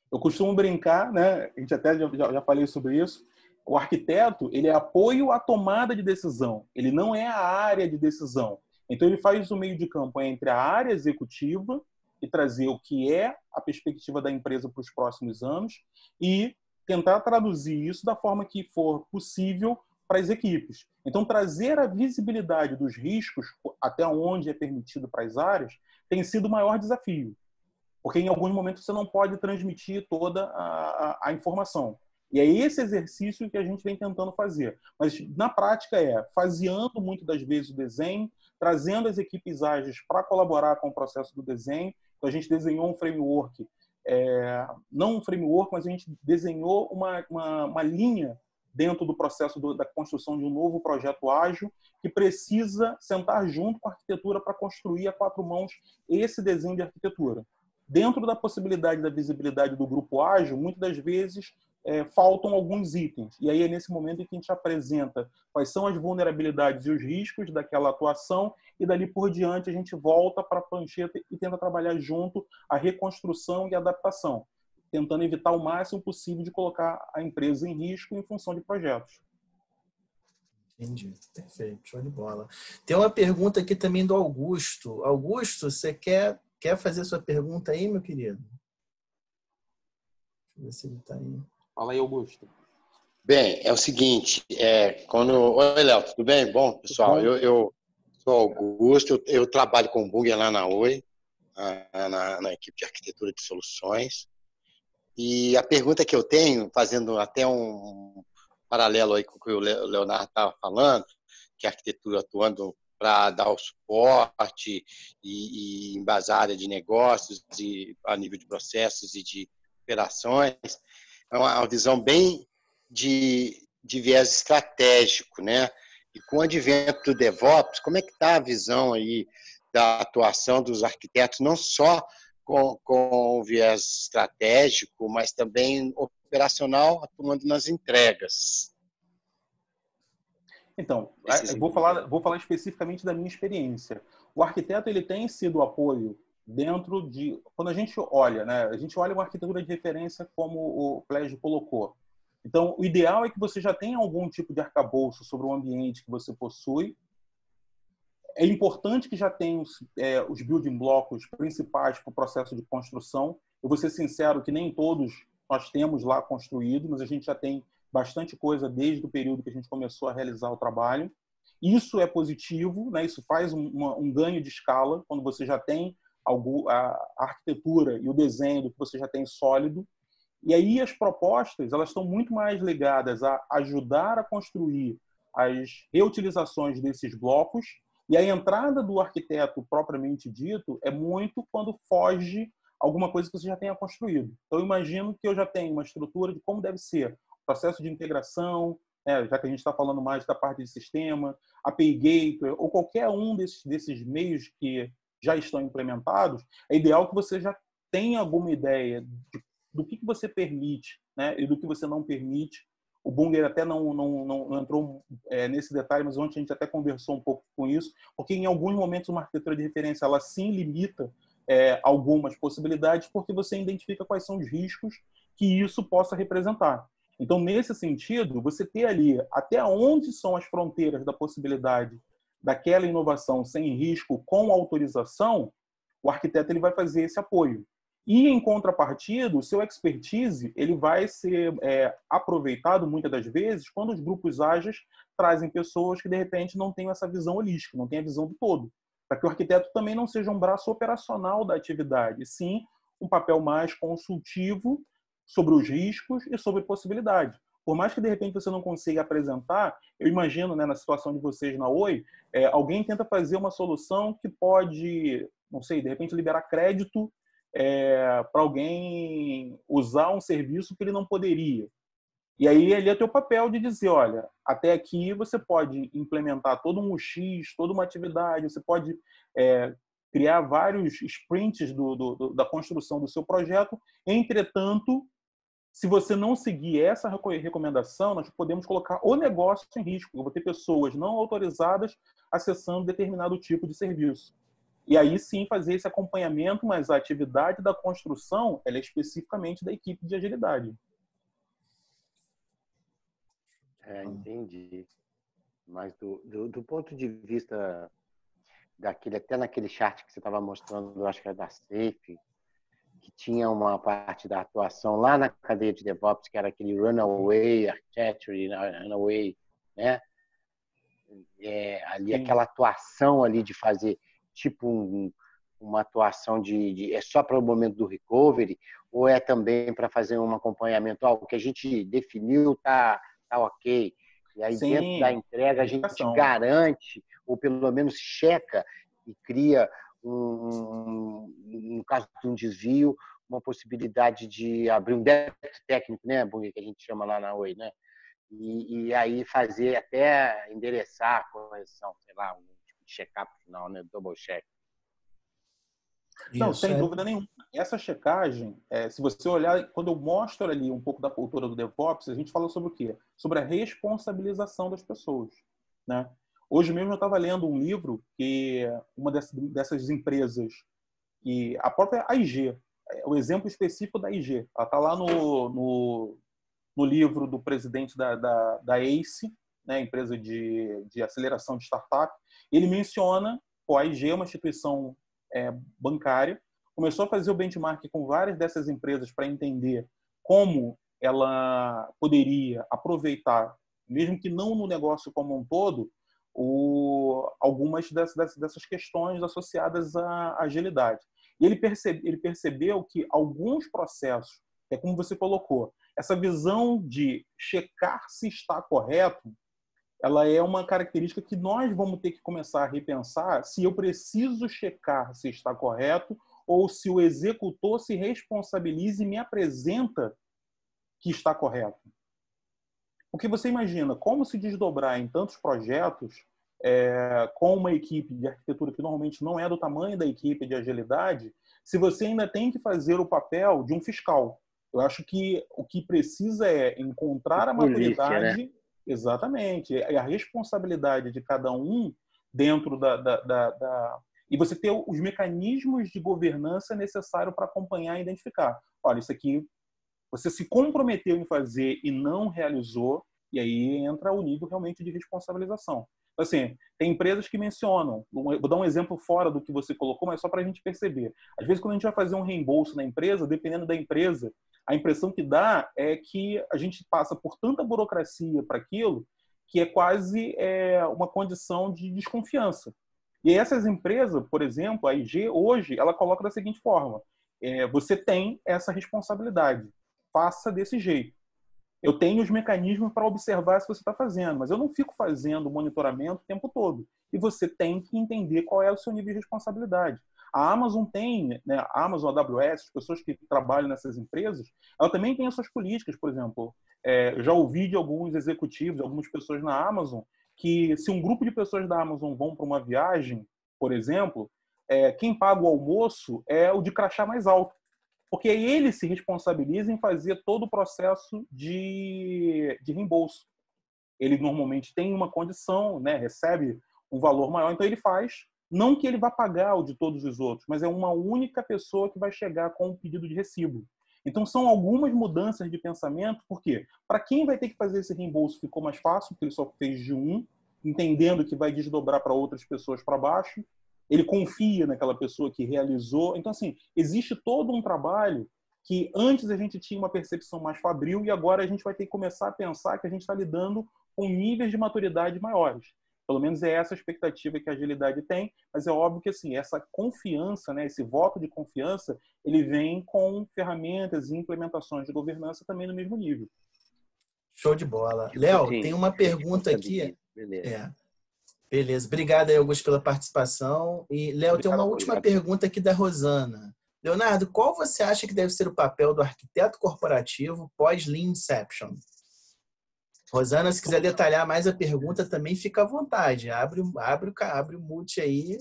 Eu costumo brincar, né? A gente até já falei sobre isso. O arquiteto, ele é apoio à tomada de decisão. Ele não é a área de decisão. Então, ele faz o meio de campo entre a área executiva e trazer o que é a perspectiva da empresa para os próximos anos e tentar traduzir isso da forma que for possível para as equipes. Então, trazer a visibilidade dos riscos até onde é permitido para as áreas tem sido o maior desafio. Porque em alguns momentos você não pode transmitir toda a informação. E é esse exercício que a gente vem tentando fazer. Mas, na prática, faseando muito das vezes o desenho, trazendo as equipes ágeis para colaborar com o processo do desenho. Então, a gente desenhou um framework, não um framework, mas a gente desenhou uma linha dentro do processo da construção de um novo projeto ágil, que precisa sentar junto com a arquitetura para construir a quatro mãos esse desenho de arquitetura. Dentro da possibilidade da visibilidade do grupo ágil, muitas das vezes faltam alguns itens. E aí é nesse momento em que a gente apresenta quais são as vulnerabilidades e os riscos daquela atuação e dali por diante a gente volta para a prancheta e tenta trabalhar junto a reconstrução e adaptação, tentando evitar o máximo possível de colocar a empresa em risco em função de projetos. Entendi. Perfeito. Show de bola. Tem uma pergunta aqui também do Augusto. Augusto, você quer fazer sua pergunta aí, meu querido? Deixa eu ver se ele está aí. Fala aí, Augusto. Bem, é o seguinte, Oi, Léo, tudo bem? Bom, pessoal, eu sou Augusto, eu trabalho com o Bunger lá na Oi, na equipe de arquitetura de soluções. E a pergunta que eu tenho, fazendo até um paralelo aí com o que o Leonardo estava falando, que a arquitetura atuando para dar o suporte e embasar a área de negócios e a nível de processos e de operações, é uma visão bem de viés estratégico, né? E com o advento do DevOps, como é que está a visão aí da atuação dos arquitetos, não só com o viés estratégico, mas também operacional, atuando nas entregas? Então, eu vou falar especificamente da minha experiência. O arquiteto ele tem sido apoio dentro de... Quando a gente olha, né? A gente olha uma arquitetura de referência como o Clégio colocou. Então, o ideal é que você já tenha algum tipo de arcabouço sobre o ambiente que você possui. É importante que já tenha os building blocos principais para o processo de construção. Eu vou ser sincero que nem todos nós temos lá construído, mas a gente já tem bastante coisa desde o período que a gente começou a realizar o trabalho. Isso é positivo, né? Isso faz um ganho de escala, quando você já tem a arquitetura e o desenho do que você já tem sólido. E aí as propostas elas estão muito mais ligadas a ajudar a construir as reutilizações desses blocos, e a entrada do arquiteto propriamente dito é muito quando foge alguma coisa que você já tenha construído. Então, eu imagino que eu já tenho uma estrutura de como deve ser o processo de integração, já que a gente está falando mais da parte de sistema, API Gateway, ou qualquer um desses meios que já estão implementados, é ideal que você já tenha alguma ideia do que você permite, né, e do que você não permite. O Bunger até não entrou nesse detalhe, mas ontem a gente até conversou um pouco com isso, porque em alguns momentos uma arquitetura de referência ela sim limita algumas possibilidades, porque você identifica quais são os riscos que isso possa representar. Então, nesse sentido, você ter ali até onde são as fronteiras da possibilidade daquela inovação sem risco com autorização, o arquiteto ele vai fazer esse apoio. E, em contrapartida, o seu expertise ele vai ser aproveitado, muitas das vezes, quando os grupos ágeis trazem pessoas que, de repente, não têm essa visão holística, não têm a visão do todo. Para que o arquiteto também não seja um braço operacional da atividade, sim um papel mais consultivo sobre os riscos e sobre possibilidades. Por mais que, de repente, você não consiga apresentar, eu imagino, né, na situação de vocês na Oi, alguém tenta fazer uma solução que pode, não sei, de repente, liberar crédito para alguém usar um serviço que ele não poderia. E aí ele é teu papel de dizer, olha, até aqui você pode implementar todo um UX, toda uma atividade, você pode criar vários sprints da construção do seu projeto. Entretanto, se você não seguir essa recomendação, nós podemos colocar o negócio em risco. Eu vou ter pessoas não autorizadas acessando determinado tipo de serviço. E aí sim fazer esse acompanhamento, mas a atividade da construção ela é especificamente da equipe de agilidade. Entendi. Mas do ponto de vista até naquele chart que você estava mostrando, eu acho que era da Safe, que tinha uma parte da atuação lá na cadeia de DevOps, que era aquele runaway, architecture, runaway, né? Ali aquela atuação ali de fazer tipo uma atuação é só para o momento do recovery, ou é também para fazer um acompanhamento, o que a gente definiu tá ok, e aí sim, dentro da entrega a gente garante, ou pelo menos checa e cria, no caso de um desvio, uma possibilidade de abrir um débito técnico, né, que a gente chama lá na Oi, né? E aí fazer até endereçar a correção, sei lá, um tipo de check-up final, né, double check. Não, sem dúvida nenhuma. Essa checagem, se você olhar, quando eu mostro ali um pouco da cultura do DevOps, a gente fala sobre o quê? Sobre a responsabilização das pessoas, né? Hoje mesmo eu estava lendo um livro que uma dessas empresas, e a própria AIG, o exemplo específico da AIG, ela está lá no livro do presidente da ACE, né, empresa de aceleração de startup. Ele menciona a AIG é uma instituição bancária, começou a fazer o benchmark com várias dessas empresas para entender como ela poderia aproveitar, mesmo que não no negócio como um todo, algumas dessas questões associadas à agilidade. E ele percebeu que alguns processos, como você colocou, essa visão de checar se está correto, ela é uma característica que nós vamos ter que começar a repensar se eu preciso checar se está correto ou se o executor se responsabiliza e me apresenta que está correto. Porque você imagina como se desdobrar em tantos projetos com uma equipe de arquitetura que normalmente não é do tamanho da equipe de agilidade, se você ainda tem que fazer o papel de um fiscal. Eu acho que o que precisa é encontrar a maturidade... Né? Exatamente. E a responsabilidade de cada um dentro E você ter os mecanismos de governança necessários para acompanhar e identificar. Olha, isso aqui você se comprometeu em fazer e não realizou, e aí entra o nível realmente de responsabilização. Assim, tem empresas que mencionam, vou dar um exemplo fora do que você colocou, mas só para a gente perceber. Às vezes, quando a gente vai fazer um reembolso na empresa, dependendo da empresa, a impressão que dá é que a gente passa por tanta burocracia para aquilo que é quase uma condição de desconfiança. E essas empresas, por exemplo, a IG, hoje, ela coloca da seguinte forma: você tem essa responsabilidade, faça desse jeito. Eu tenho os mecanismos para observar se você está fazendo, mas eu não fico fazendo monitoramento o tempo todo. E você tem que entender qual é o seu nível de responsabilidade. A Amazon tem, né, a Amazon, a AWS, as pessoas que trabalham nessas empresas, ela também tem as suas políticas, por exemplo. Eu já ouvi de alguns executivos, de algumas pessoas na Amazon, que se um grupo de pessoas da Amazon vão para uma viagem, por exemplo, quem paga o almoço é o de crachá mais alto. Porque ele se responsabiliza em fazer todo o processo de reembolso. Ele normalmente tem uma condição, né, recebe um valor maior, então ele faz, não que ele vá pagar o de todos os outros, mas é uma única pessoa que vai chegar com um pedido de recibo. Então são algumas mudanças de pensamento, porque para quem vai ter que fazer esse reembolso ficou mais fácil, porque ele só fez de um, entendendo que vai desdobrar para outras pessoas para baixo. Ele confia naquela pessoa que realizou. Então, assim, existe todo um trabalho que antes a gente tinha uma percepção mais fabril e agora a gente vai ter que começar a pensar que a gente está lidando com níveis de maturidade maiores. Pelo menos é essa a expectativa que a agilidade tem, mas é óbvio que assim, essa confiança, né, esse voto de confiança, ele vem com ferramentas e implementações de governança também no mesmo nível. Show de bola. Léo, tem uma pergunta aqui. Beleza. Obrigado aí, Augusto, pela participação. E, Léo, tem uma última pergunta aqui da Rosana. Leonardo, qual você acha que deve ser o papel do arquiteto corporativo pós-Lean Inception? Rosana, se quiser detalhar mais a pergunta, também fica à vontade. Abre o mute aí,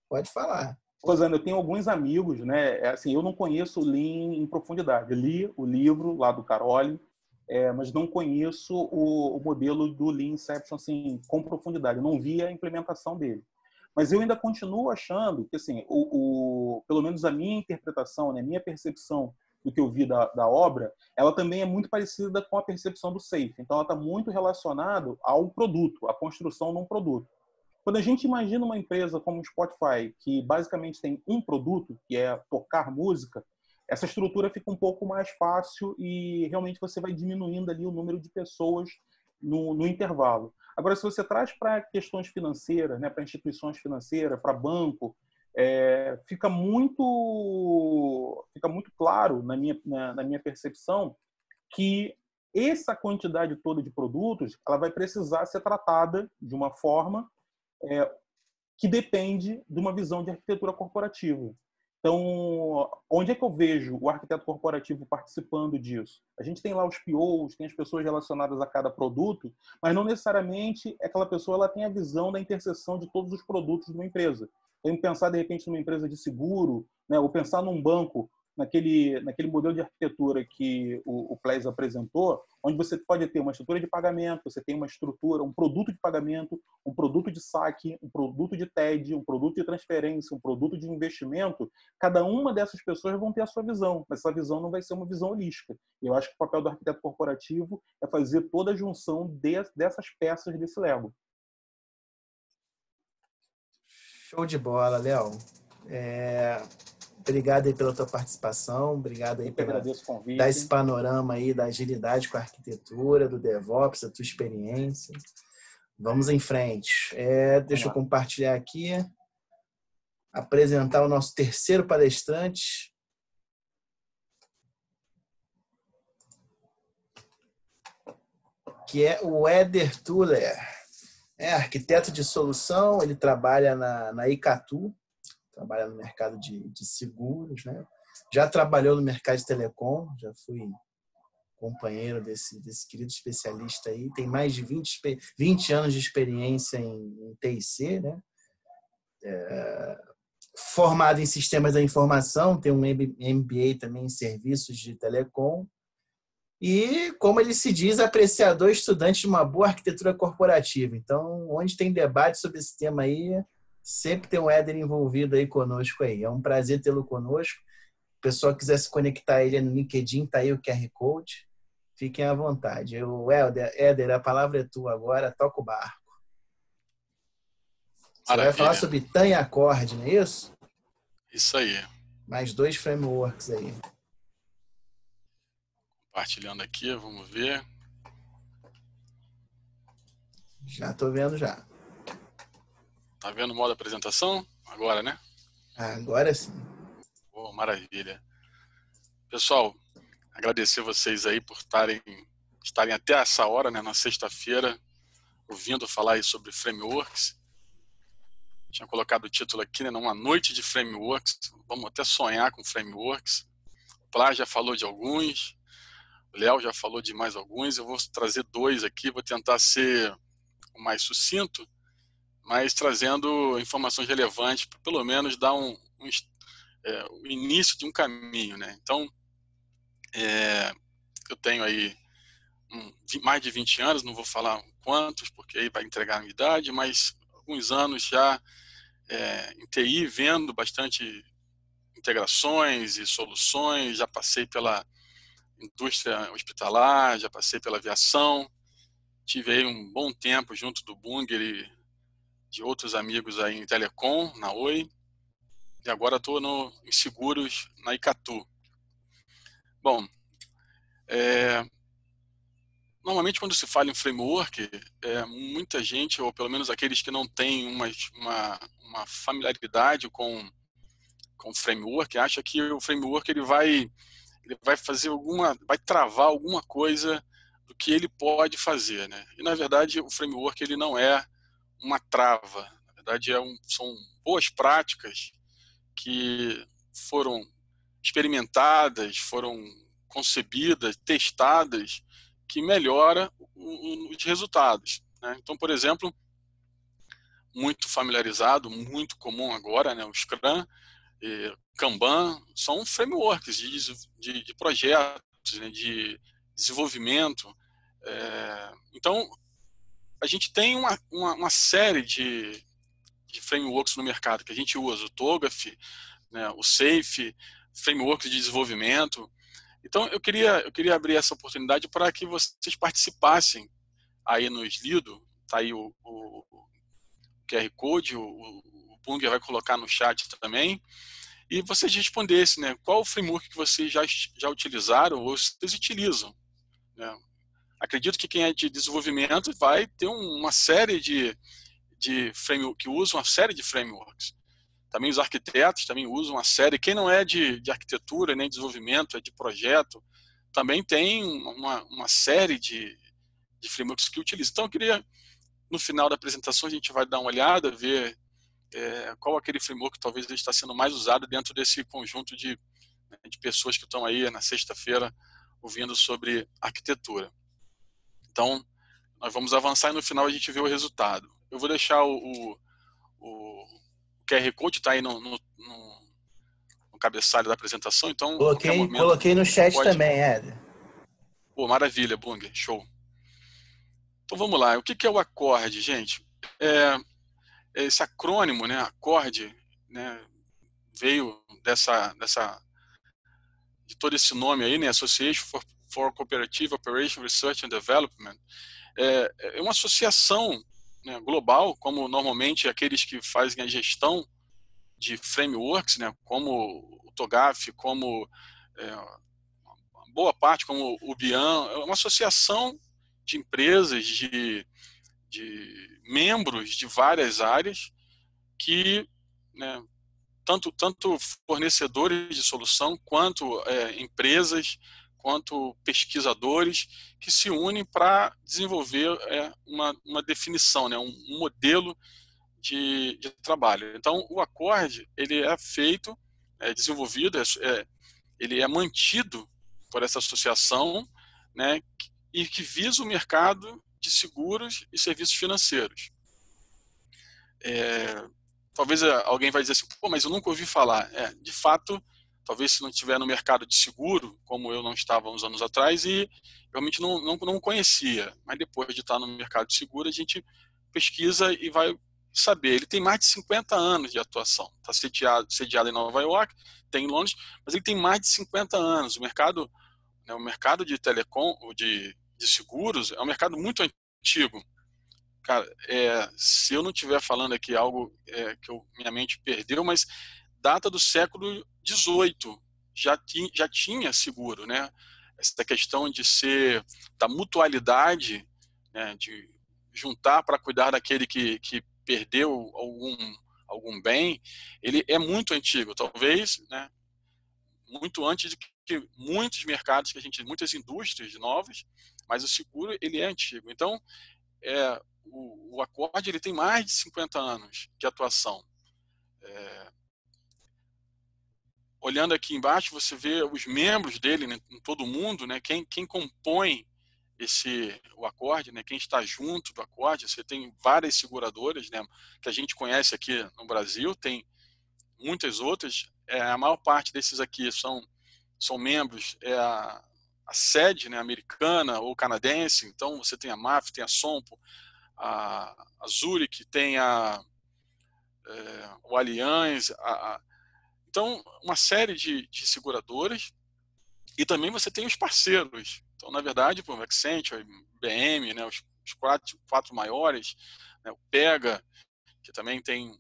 pode falar. Rosana, eu tenho alguns amigos, né? Assim, eu não conheço o Lean em profundidade. Eu li o livro lá do Caroli, mas não conheço o modelo do Lean Inception assim, com profundidade. Eu não vi a implementação dele. Mas eu ainda continuo achando que, assim, pelo menos a minha interpretação, né, a minha percepção do que eu vi da obra, ela também é muito parecida com a percepção do SAFe. Então, ela está muito relacionada ao produto, à construção de um produto. Quando a gente imagina uma empresa como o Spotify, que basicamente tem um produto, que é tocar música, essa estrutura fica um pouco mais fácil e realmente você vai diminuindo ali o número de pessoas no intervalo. Agora, se você traz para questões financeiras, né, para instituições financeiras, para banco, fica muito claro na minha percepção que essa quantidade toda de produtos ela vai precisar ser tratada de uma forma que depende de uma visão de arquitetura corporativa. Então, onde é que eu vejo o arquiteto corporativo participando disso? A gente tem lá os POs, tem as pessoas relacionadas a cada produto, mas não necessariamente aquela pessoa ela tem a visão da interseção de todos os produtos de uma empresa. Tem que pensar, de repente, numa empresa de seguro, né, ou pensar num banco, naquele modelo de arquitetura que o Ples apresentou, onde você pode ter uma estrutura de pagamento, você tem uma estrutura, um produto de pagamento, um produto de saque, um produto de TED, um produto de transferência, um produto de investimento. Cada uma dessas pessoas vão ter a sua visão, mas essa visão não vai ser uma visão holística. E eu acho que o papel do arquiteto corporativo é fazer toda a junção dessas peças desse Lego. Show de bola, Léo. Obrigado aí pela tua participação, obrigado aí por dar esse panorama aí da agilidade com a arquitetura, do DevOps, da tua experiência. Vamos em frente. Deixa eu compartilhar aqui, apresentar o nosso terceiro palestrante. Que é o Éder Tuller. É arquiteto de solução, ele trabalha na Icatu, trabalha no mercado de seguros, né? Já trabalhou no mercado de telecom, já fui companheiro desse querido especialista aí, tem mais de 20 anos de experiência em TIC, né? Formado em sistemas da informação, tem um MBA também em serviços de telecom E, como ele se diz, apreciador estudante de uma boa arquitetura corporativa. Então, onde tem debate sobre esse tema aí, sempre tem um Éder envolvido aí conosco aí. É um prazer tê-lo conosco. Se o pessoal quiser se conectar a ele no LinkedIn, tá aí o QR Code. Fiquem à vontade. Éder, a palavra é tua agora, toca o barco. Você Maravilha. vai falar sobre TAM e Accord, não é isso? Isso aí. Mais 2 frameworks aí. Compartilhando aqui, vamos ver. Já estou vendo já. Tá vendo o modo apresentação? Agora, né? Agora sim. Oh, maravilha. Pessoal, agradecer vocês aí por estarem até essa hora, né, na sexta-feira, ouvindo falar aí sobre frameworks. Tinha colocado o título aqui, né, uma noite de frameworks. Vamos até sonhar com frameworks. O Plá já falou de alguns, o Léo já falou de mais alguns. Eu vou trazer 2 aqui, vou tentar ser o mais sucinto, mas trazendo informações relevantes, para pelo menos dar o início de um caminho, né? Então, eu tenho aí mais de 20 anos, não vou falar quantos, porque aí vai entregar a minha idade, mas alguns anos já em TI, vendo bastante integrações e soluções, já passei pela indústria hospitalar, já passei pela aviação, tive aí um bom tempo junto do Bunger e de outros amigos aí em Telecom, na Oi, e agora estou em seguros na Icatu. Bom, normalmente quando se fala em framework, muita gente, ou pelo menos aqueles que não têm uma familiaridade com framework, acha que o framework ele vai fazer vai travar alguma coisa do que ele pode fazer, né? E na verdade o framework ele não é uma trava, na verdade são boas práticas que foram experimentadas, foram concebidas, testadas, que melhora os resultados, né? Então, por exemplo, muito familiarizado, muito comum agora, né, o Scrum, Kanban, são frameworks de projetos, né, de desenvolvimento. Então, a gente tem uma série de frameworks no mercado que a gente usa, o TOGAF, né, o SAFe, frameworks de desenvolvimento. Então, eu queria abrir essa oportunidade para que vocês participassem aí no Slido. Está aí o QR Code, o Bunger vai colocar no chat também. E vocês respondessem, né, qual o framework que vocês já utilizaram ou vocês utilizam, né? Acredito que quem é de desenvolvimento vai ter uma série de frameworks, que usa uma série de frameworks. Também os arquitetos também usam uma série. Quem não é de arquitetura nem desenvolvimento, é de projeto, também tem uma série de frameworks que utiliza. Então, eu queria, no final da apresentação, a gente vai dar uma olhada, ver qual aquele framework que talvez está sendo mais usado dentro desse conjunto de pessoas que estão aí na sexta-feira ouvindo sobre arquitetura. Então, nós vamos avançar e no final a gente vê o resultado. Eu vou deixar o QR Code, está aí no cabeçalho da apresentação, então... Coloquei no chat também, Éder. Pô, maravilha, Bunger, show. Então vamos lá, o que é o Accord, gente? Esse acrônimo, né, Accord, né, veio de todo esse nome aí, né, Association for Cooperative Operation Research and Development. É uma associação, né, global, como normalmente aqueles que fazem a gestão de frameworks, né, como o TOGAF, como boa parte, como o BIAN, é uma associação de empresas, de membros de várias áreas que, né, tanto fornecedores de solução, quanto empresas, quanto pesquisadores, que se unem para desenvolver uma definição, né, um modelo de trabalho. Então, o Accord ele é feito, desenvolvido, ele é mantido por essa associação, né, e que visa o mercado de seguros e serviços financeiros. Talvez alguém vai dizer assim, pô, mas eu nunca ouvi falar. De fato, talvez se não estiver no mercado de seguro, como eu não estava uns anos atrás, e realmente não conhecia. Mas depois de estar no mercado de seguro, a gente pesquisa e vai saber. Ele tem mais de 50 anos de atuação. Está sediado em Nova York, tem em Londres, mas ele tem mais de 50 anos. O mercado, né, o mercado de telecom, de seguros, é um mercado muito antigo. Cara, se eu não estiver falando aqui algo que minha mente perdeu, mas data do século XVIII, já tinha seguro, né? Essa questão de ser da mutualidade, né, de juntar para cuidar daquele que perdeu algum bem, ele é muito antigo, talvez, né, muito antes de que muitos mercados muitas indústrias novas, mas o seguro ele é antigo. Então, o Accord ele tem mais de 50 anos de atuação. Olhando aqui embaixo, você vê os membros dele, né, em todo o mundo, né, quem compõe o Accord, né, quem está junto do Accord. Você tem várias seguradoras, né, que a gente conhece aqui no Brasil, tem muitas outras. A maior parte desses aqui são membros, a sede, né, americana ou canadense. Então você tem a MAF, tem a Sompo, a Zurich, tem o Allianz, então uma série de seguradoras, e também você tem os parceiros. Então, na verdade, o Accenture, IBM, né, os quatro maiores, né, o Pega, que também tem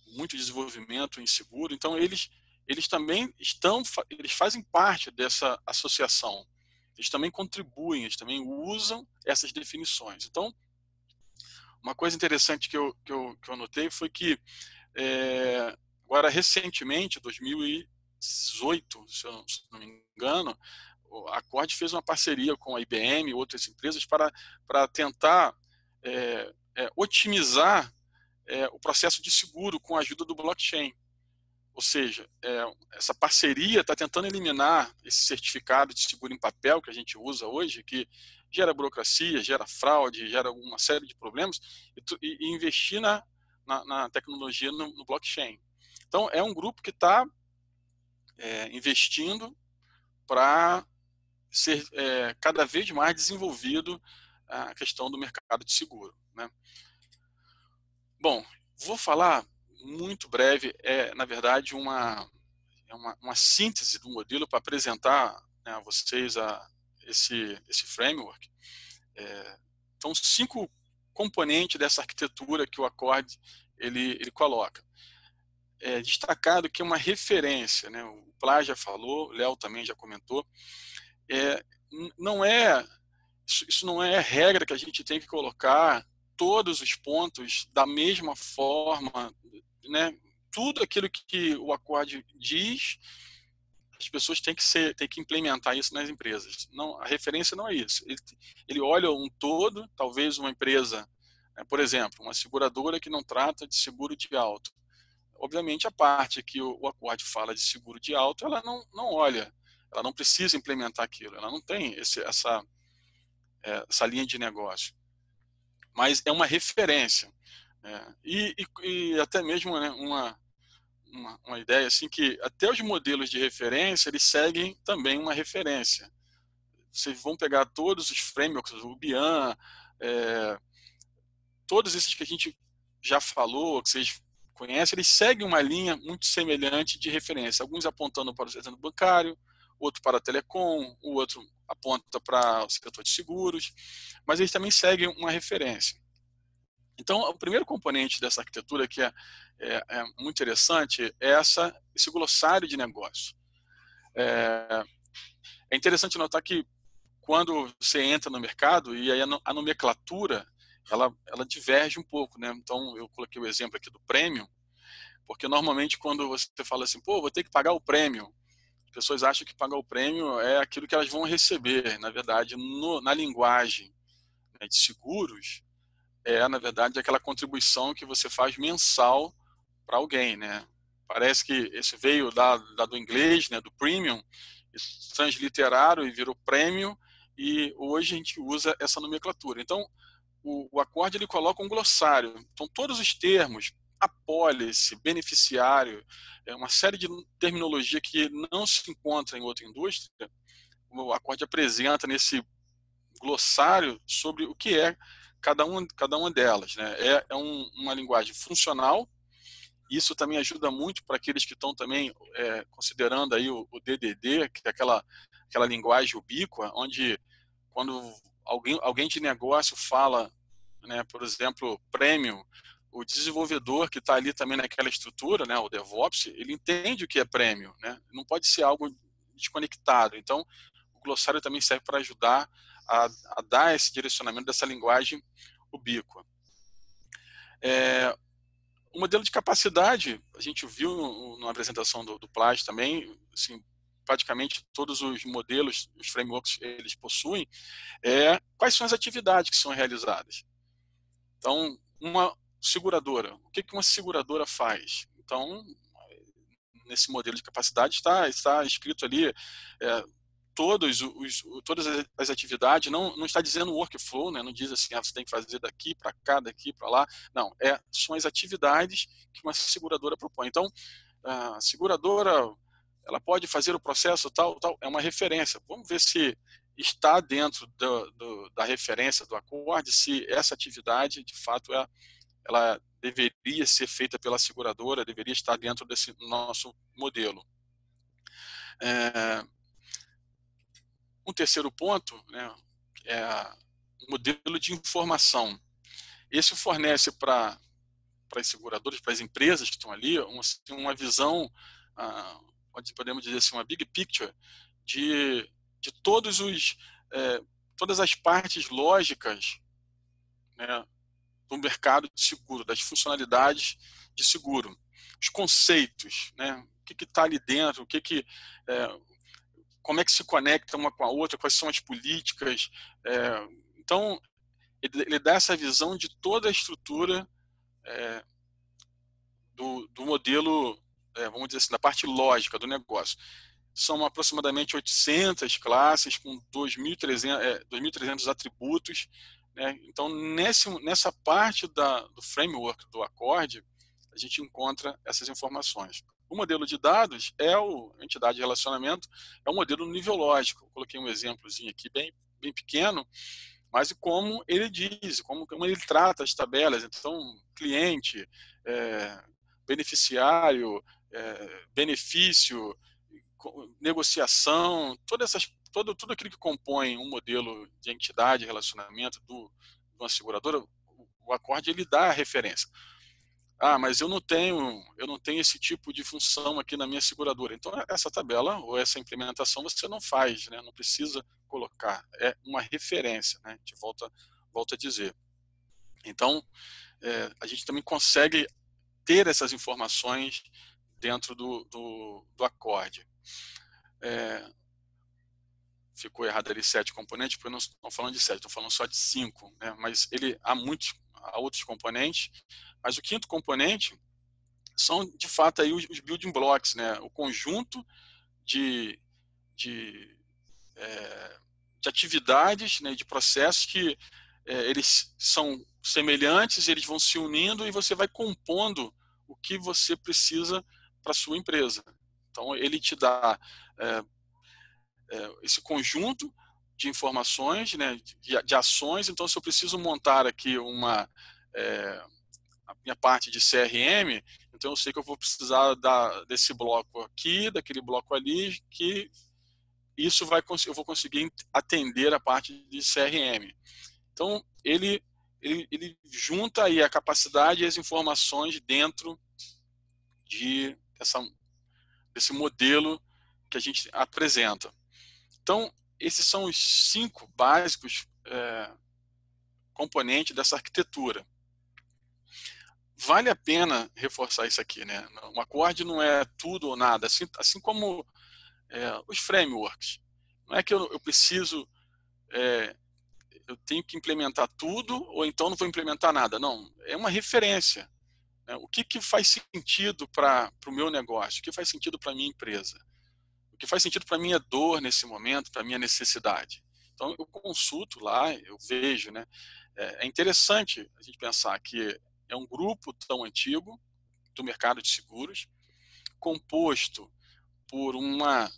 muito desenvolvimento em seguro. Então, eles também eles fazem parte dessa associação. Eles também contribuem, eles também usam essas definições. Então, uma coisa interessante que eu notei foi que, agora, recentemente, 2018, se eu não me engano, a Accord fez uma parceria com a IBM e outras empresas para tentar otimizar o processo de seguro com a ajuda do blockchain. Ou seja, essa parceria está tentando eliminar esse certificado de seguro em papel que a gente usa hoje, que gera burocracia, gera fraude, gera uma série de problemas, e investir na tecnologia no blockchain. Então, é um grupo que está investindo para ser cada vez mais desenvolvido a questão do mercado de seguro, né? Bom, vou falar muito breve, na verdade uma síntese do modelo para apresentar, né, a vocês esse framework. Então, 5 componentes dessa arquitetura que o Accord ele coloca. Destacado que é uma referência, né? O Plá já falou, o Léo também já comentou. Isso não é regra que a gente tem que colocar todos os pontos da mesma forma, né? Tudo aquilo que o Accord diz, as pessoas têm que implementar isso nas empresas. Não, a referência não é isso. Ele olha um todo, talvez uma empresa, né, por exemplo, uma seguradora que não trata de seguro de auto. Obviamente, a parte que o Accord fala de seguro de auto, ela não olha, ela não precisa implementar aquilo, ela não tem essa linha de negócio. Mas é uma referência. E até mesmo, né, uma ideia assim, que até os modelos de referência, eles seguem também uma referência. Vocês vão pegar todos os frameworks, o BIAN, todos esses que a gente já falou, que vocês conhecem, eles seguem uma linha muito semelhante de referência. Alguns apontando para o setor bancário, outro para a telecom, o outro aponta para o setor de seguros, mas eles também seguem uma referência. Então, o primeiro componente dessa arquitetura que é muito interessante é esse glossário de negócio. É interessante notar que quando você entra no mercado, e aí a nomenclatura ela diverge um pouco, né? Então, eu coloquei o exemplo aqui do prêmio, porque normalmente quando você fala assim, pô, vou ter que pagar o prêmio, as pessoas acham que pagar o prêmio é aquilo que elas vão receber. Na verdade, na linguagem, né, de seguros, na verdade, aquela contribuição que você faz mensal para alguém, né? Parece que esse veio do inglês, né, do premium, transliteraram e virou prêmio, e hoje a gente usa essa nomenclatura. Então, o Accord ele coloca um glossário. Então, todos os termos, apólice, beneficiário, uma série de terminologia que não se encontra em outra indústria, o Accord apresenta nesse glossário sobre o que é cada uma delas, né? Uma linguagem funcional. Isso também ajuda muito para aqueles que estão também considerando aí o DDD, que é aquela linguagem ubíqua, onde quando alguém de negócio fala, né, por exemplo, prêmio, o desenvolvedor que está ali também naquela estrutura, né, o DevOps, ele entende o que é prêmio, né? Não pode ser algo desconectado. Então, o glossário também serve para ajudar a dar esse direcionamento dessa linguagem ubíqua. O modelo de capacidade, a gente viu na apresentação do Plas também, assim, praticamente todos os modelos, os frameworks, eles possuem, quais são as atividades que são realizadas. Então, uma seguradora, o que uma seguradora faz? Então, nesse modelo de capacidade está escrito ali todas as atividades, não está dizendo workflow, né? Não diz assim, você tem que fazer daqui para cá, daqui para lá. Não, são as atividades que uma seguradora propõe. Então, a seguradora, ela pode fazer o processo tal, é uma referência. Vamos ver se está dentro da referência do Accord, se essa atividade, de fato, ela deveria ser feita pela seguradora, deveria estar dentro desse nosso modelo. Um terceiro ponto, né, é o modelo de informação. Esse fornece para as seguradoras, para as empresas que estão ali, uma visão, podemos dizer assim, uma big picture de todas as partes lógicas, né, do mercado de seguro, das funcionalidades de seguro, os conceitos, né, o que está ali dentro, como é que se conecta uma com a outra, quais são as políticas. Então, ele dá essa visão de toda a estrutura do modelo, vamos dizer assim, da parte lógica do negócio. São aproximadamente 800 classes com 2.300 atributos, né? Então, nessa parte do framework do Accord, a gente encontra essas informações. O modelo de dados a entidade de relacionamento, é um modelo no nível lógico. Eu coloquei um exemplozinho aqui bem pequeno, mas como ele diz, como ele trata as tabelas. Então, cliente, beneficiário, benefício, negociação, tudo aquilo que compõe um modelo de entidade de relacionamento de uma seguradora, o Accord ele dá a referência. Mas eu não tenho esse tipo de função aqui na minha seguradora. Então, essa tabela ou essa implementação você não faz, né? Não precisa colocar. É uma referência, né? A gente volta a dizer. Então, a gente também consegue ter essas informações dentro do Accord. Ficou errado ali 7 componentes, porque eu não estou falando de 7, estou falando só de 5, né? Mas há outros componentes, mas o quinto componente são, de fato, aí os building blocks, né? O conjunto de atividades, né? De processos que eles são semelhantes, eles vão se unindo e você vai compondo o que você precisa para a sua empresa. Então, ele te dá esse conjunto de informações, né, de ações. Então, se eu preciso montar aqui a minha parte de CRM, então eu sei que eu vou precisar desse bloco aqui, daquele bloco ali, que eu vou conseguir atender a parte de CRM. Então, ele junta aí a capacidade e as informações dentro desse modelo que a gente apresenta. Então, esses são os 5 básicos componentes dessa arquitetura. Vale a pena reforçar isso aqui, né? Um Accord não é tudo ou nada, assim como os frameworks. Não é que eu preciso, eu tenho que implementar tudo ou então não vou implementar nada. Não, é uma referência. Né? O que faz sentido para o meu negócio? O que faz sentido para a minha empresa? O que faz sentido para a minha dor nesse momento, para a minha necessidade? Então, eu consulto lá, eu vejo, né? É interessante a gente pensar que é um grupo tão antigo, do mercado de seguros, composto por uma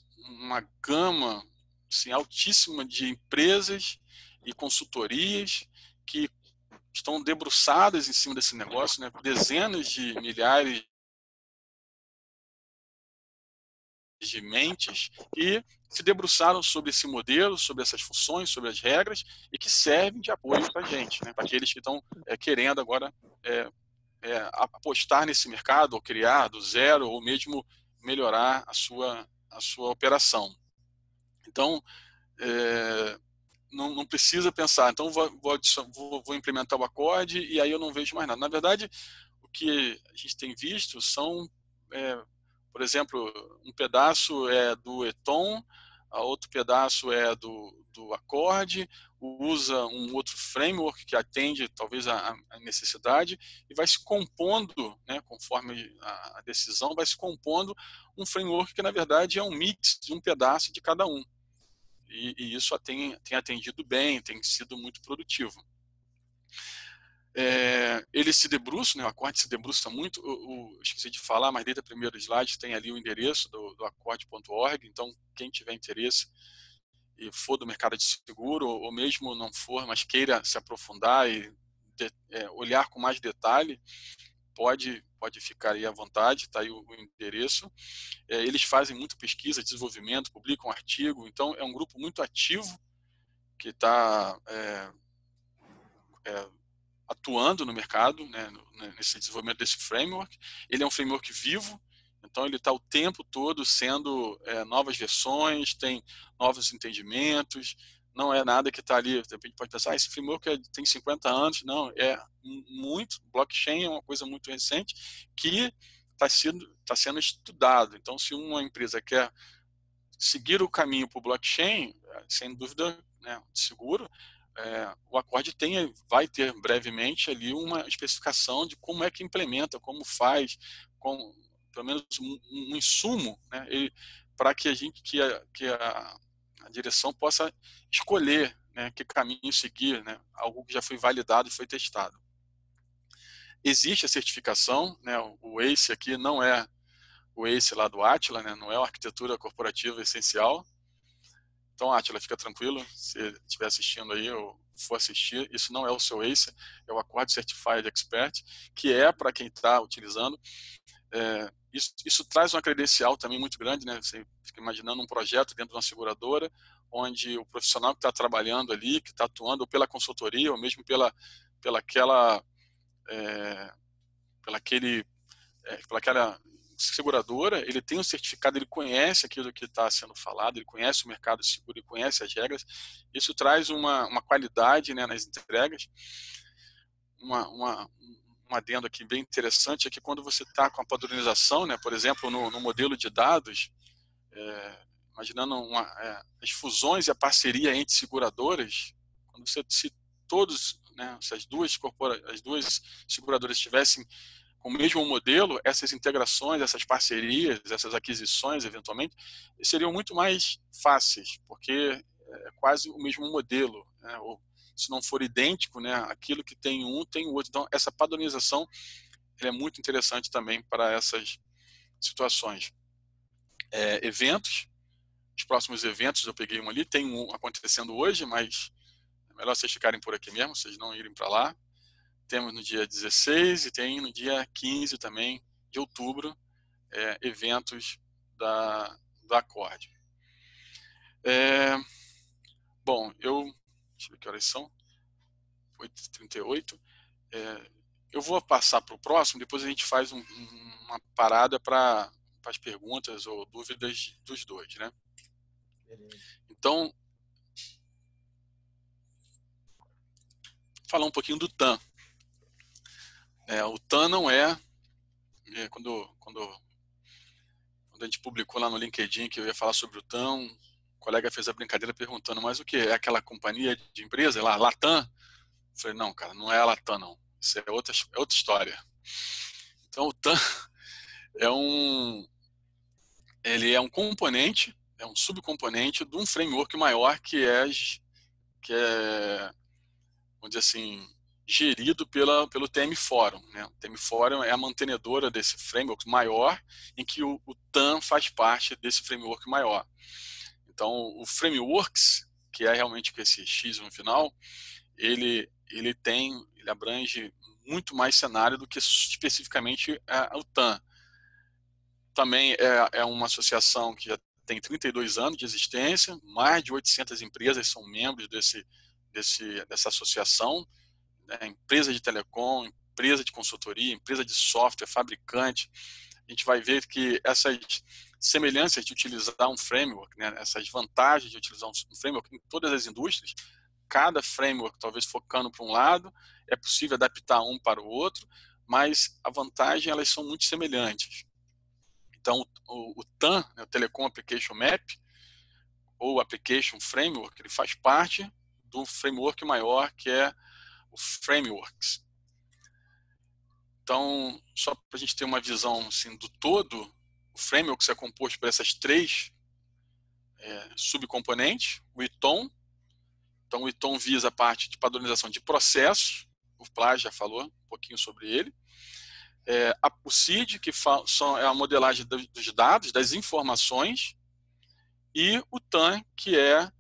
gama assim, altíssima de empresas e consultorias que estão debruçadas em cima desse negócio, né? Dezenas de milhares de mentes que se debruçaram sobre esse modelo, sobre essas funções, sobre as regras e que servem de apoio para a gente, né? Para aqueles que estão querendo agora apostar nesse mercado, ou criar do zero, ou mesmo melhorar a sua operação. Então, não precisa pensar, então vou implementar o acorde e aí eu não vejo mais nada. Na verdade, o que a gente tem visto são, por exemplo, um pedaço é do Eton, outro pedaço é do acorde, usa um outro framework que atende talvez a necessidade e vai se compondo, né, conforme a decisão, vai se compondo um framework que na verdade é um mix de um pedaço de cada um. E isso tem atendido bem, tem sido muito produtivo. Ele se debruça, né, o acorde se debruça muito, esqueci de falar, mas desde o primeiro slide tem ali o endereço do acorde.org, então quem tiver interesse e for do mercado de seguro, ou mesmo não for, mas queira se aprofundar e olhar com mais detalhe, pode ficar aí à vontade, está aí o endereço. Eles fazem muita pesquisa, desenvolvimento, publicam artigo, então é um grupo muito ativo que está atuando no mercado, né, nesse desenvolvimento desse framework. Ele é um framework vivo, então ele está o tempo todo sendo novas versões, tem novos entendimentos, não é nada que está ali, de repente pode pensar, esse framework tem 50 anos, não, é muito, blockchain é uma coisa muito recente que está sendo estudado. Então, se uma empresa quer seguir o caminho para o blockchain, sem dúvida, né, seguro, o acorde vai ter brevemente ali uma especificação de como é que implementa, como faz, pelo menos um insumo, né, para que a direção possa escolher, né, que caminho seguir, né, algo que já foi validado e foi testado. Existe a certificação, né, o ACE aqui não é o ACE lá do Atila, né, não é uma arquitetura corporativa essencial. Então, Atila, fica tranquilo, se estiver assistindo aí ou for assistir, isso não é o seu ACE, é o Accord Certified Expert, que é para quem está utilizando. Isso traz uma credencial também muito grande, né? Você fica imaginando um projeto dentro de uma seguradora, onde o profissional que está trabalhando ali, que está atuando ou pela consultoria, ou mesmo pela aquela seguradora, ele tem um certificado, ele conhece aquilo que está sendo falado, ele conhece o mercado seguro, ele conhece as regras. Isso traz uma qualidade, né, nas entregas. Um adendo aqui bem interessante é que quando você está com a padronização, né, por exemplo, no modelo de dados, imaginando as fusões e a parceria entre seguradoras, quando se todos, né, se as duas seguradoras estivessem com o mesmo modelo, essas integrações, essas parcerias, essas aquisições, eventualmente, seriam muito mais fáceis, porque é quase o mesmo modelo, né? Ou, se não for idêntico, né, aquilo que tem um, tem o outro. Então, essa padronização é muito interessante também para essas situações. Eventos, os próximos eventos, eu peguei um ali, tem um acontecendo hoje, mas é melhor vocês ficarem por aqui mesmo, vocês não irem para lá. Temos no dia 16 e tem no dia 15 também de outubro, eventos da Accord. Bom, deixa eu ver que horas são, 8h38. Eu vou passar para o próximo, depois a gente faz uma parada para as perguntas ou dúvidas dos dois, né? Então, falar um pouquinho do TAM. O TAM não quando a gente publicou lá no LinkedIn que eu ia falar sobre o TAM, um colega fez a brincadeira perguntando, mas o que? É aquela companhia de empresa lá, Latam? Eu falei, não, cara, não é a Latam, não. Isso é outra história. Então, o TAM ele é um componente, é um subcomponente de um framework maior que é, vamos dizer assim, gerido pelo TM Forum, né? O TM Forum é a mantenedora desse framework maior, em que o TAM faz parte desse framework maior. Então, o Frameworks, que é realmente com esse X no final, ele abrange muito mais cenário do que especificamente o TAM. Também é uma associação que já tem 32 anos de existência, mais de 800 empresas são membros dessa associação, né? Empresa de telecom, empresa de consultoria, empresa de software, fabricante. A gente vai ver que essas semelhanças de utilizar um framework, né? Essas vantagens de utilizar um framework em todas as indústrias, cada framework talvez focando para um lado, é possível adaptar um para o outro, mas a vantagem, elas são muito semelhantes. Então, o TAM, né, o Telecom Application Map, ou Application Framework, ele faz parte do framework maior, que é o Frameworks. Então, só para a gente ter uma visão assim, do todo, o Frameworks é composto por essas três subcomponentes, o ITOM. Então, o ITOM visa a parte de padronização de processos, o Plá já falou um pouquinho sobre ele. O CID, que é a modelagem dos dados, das informações, e o TAM, que é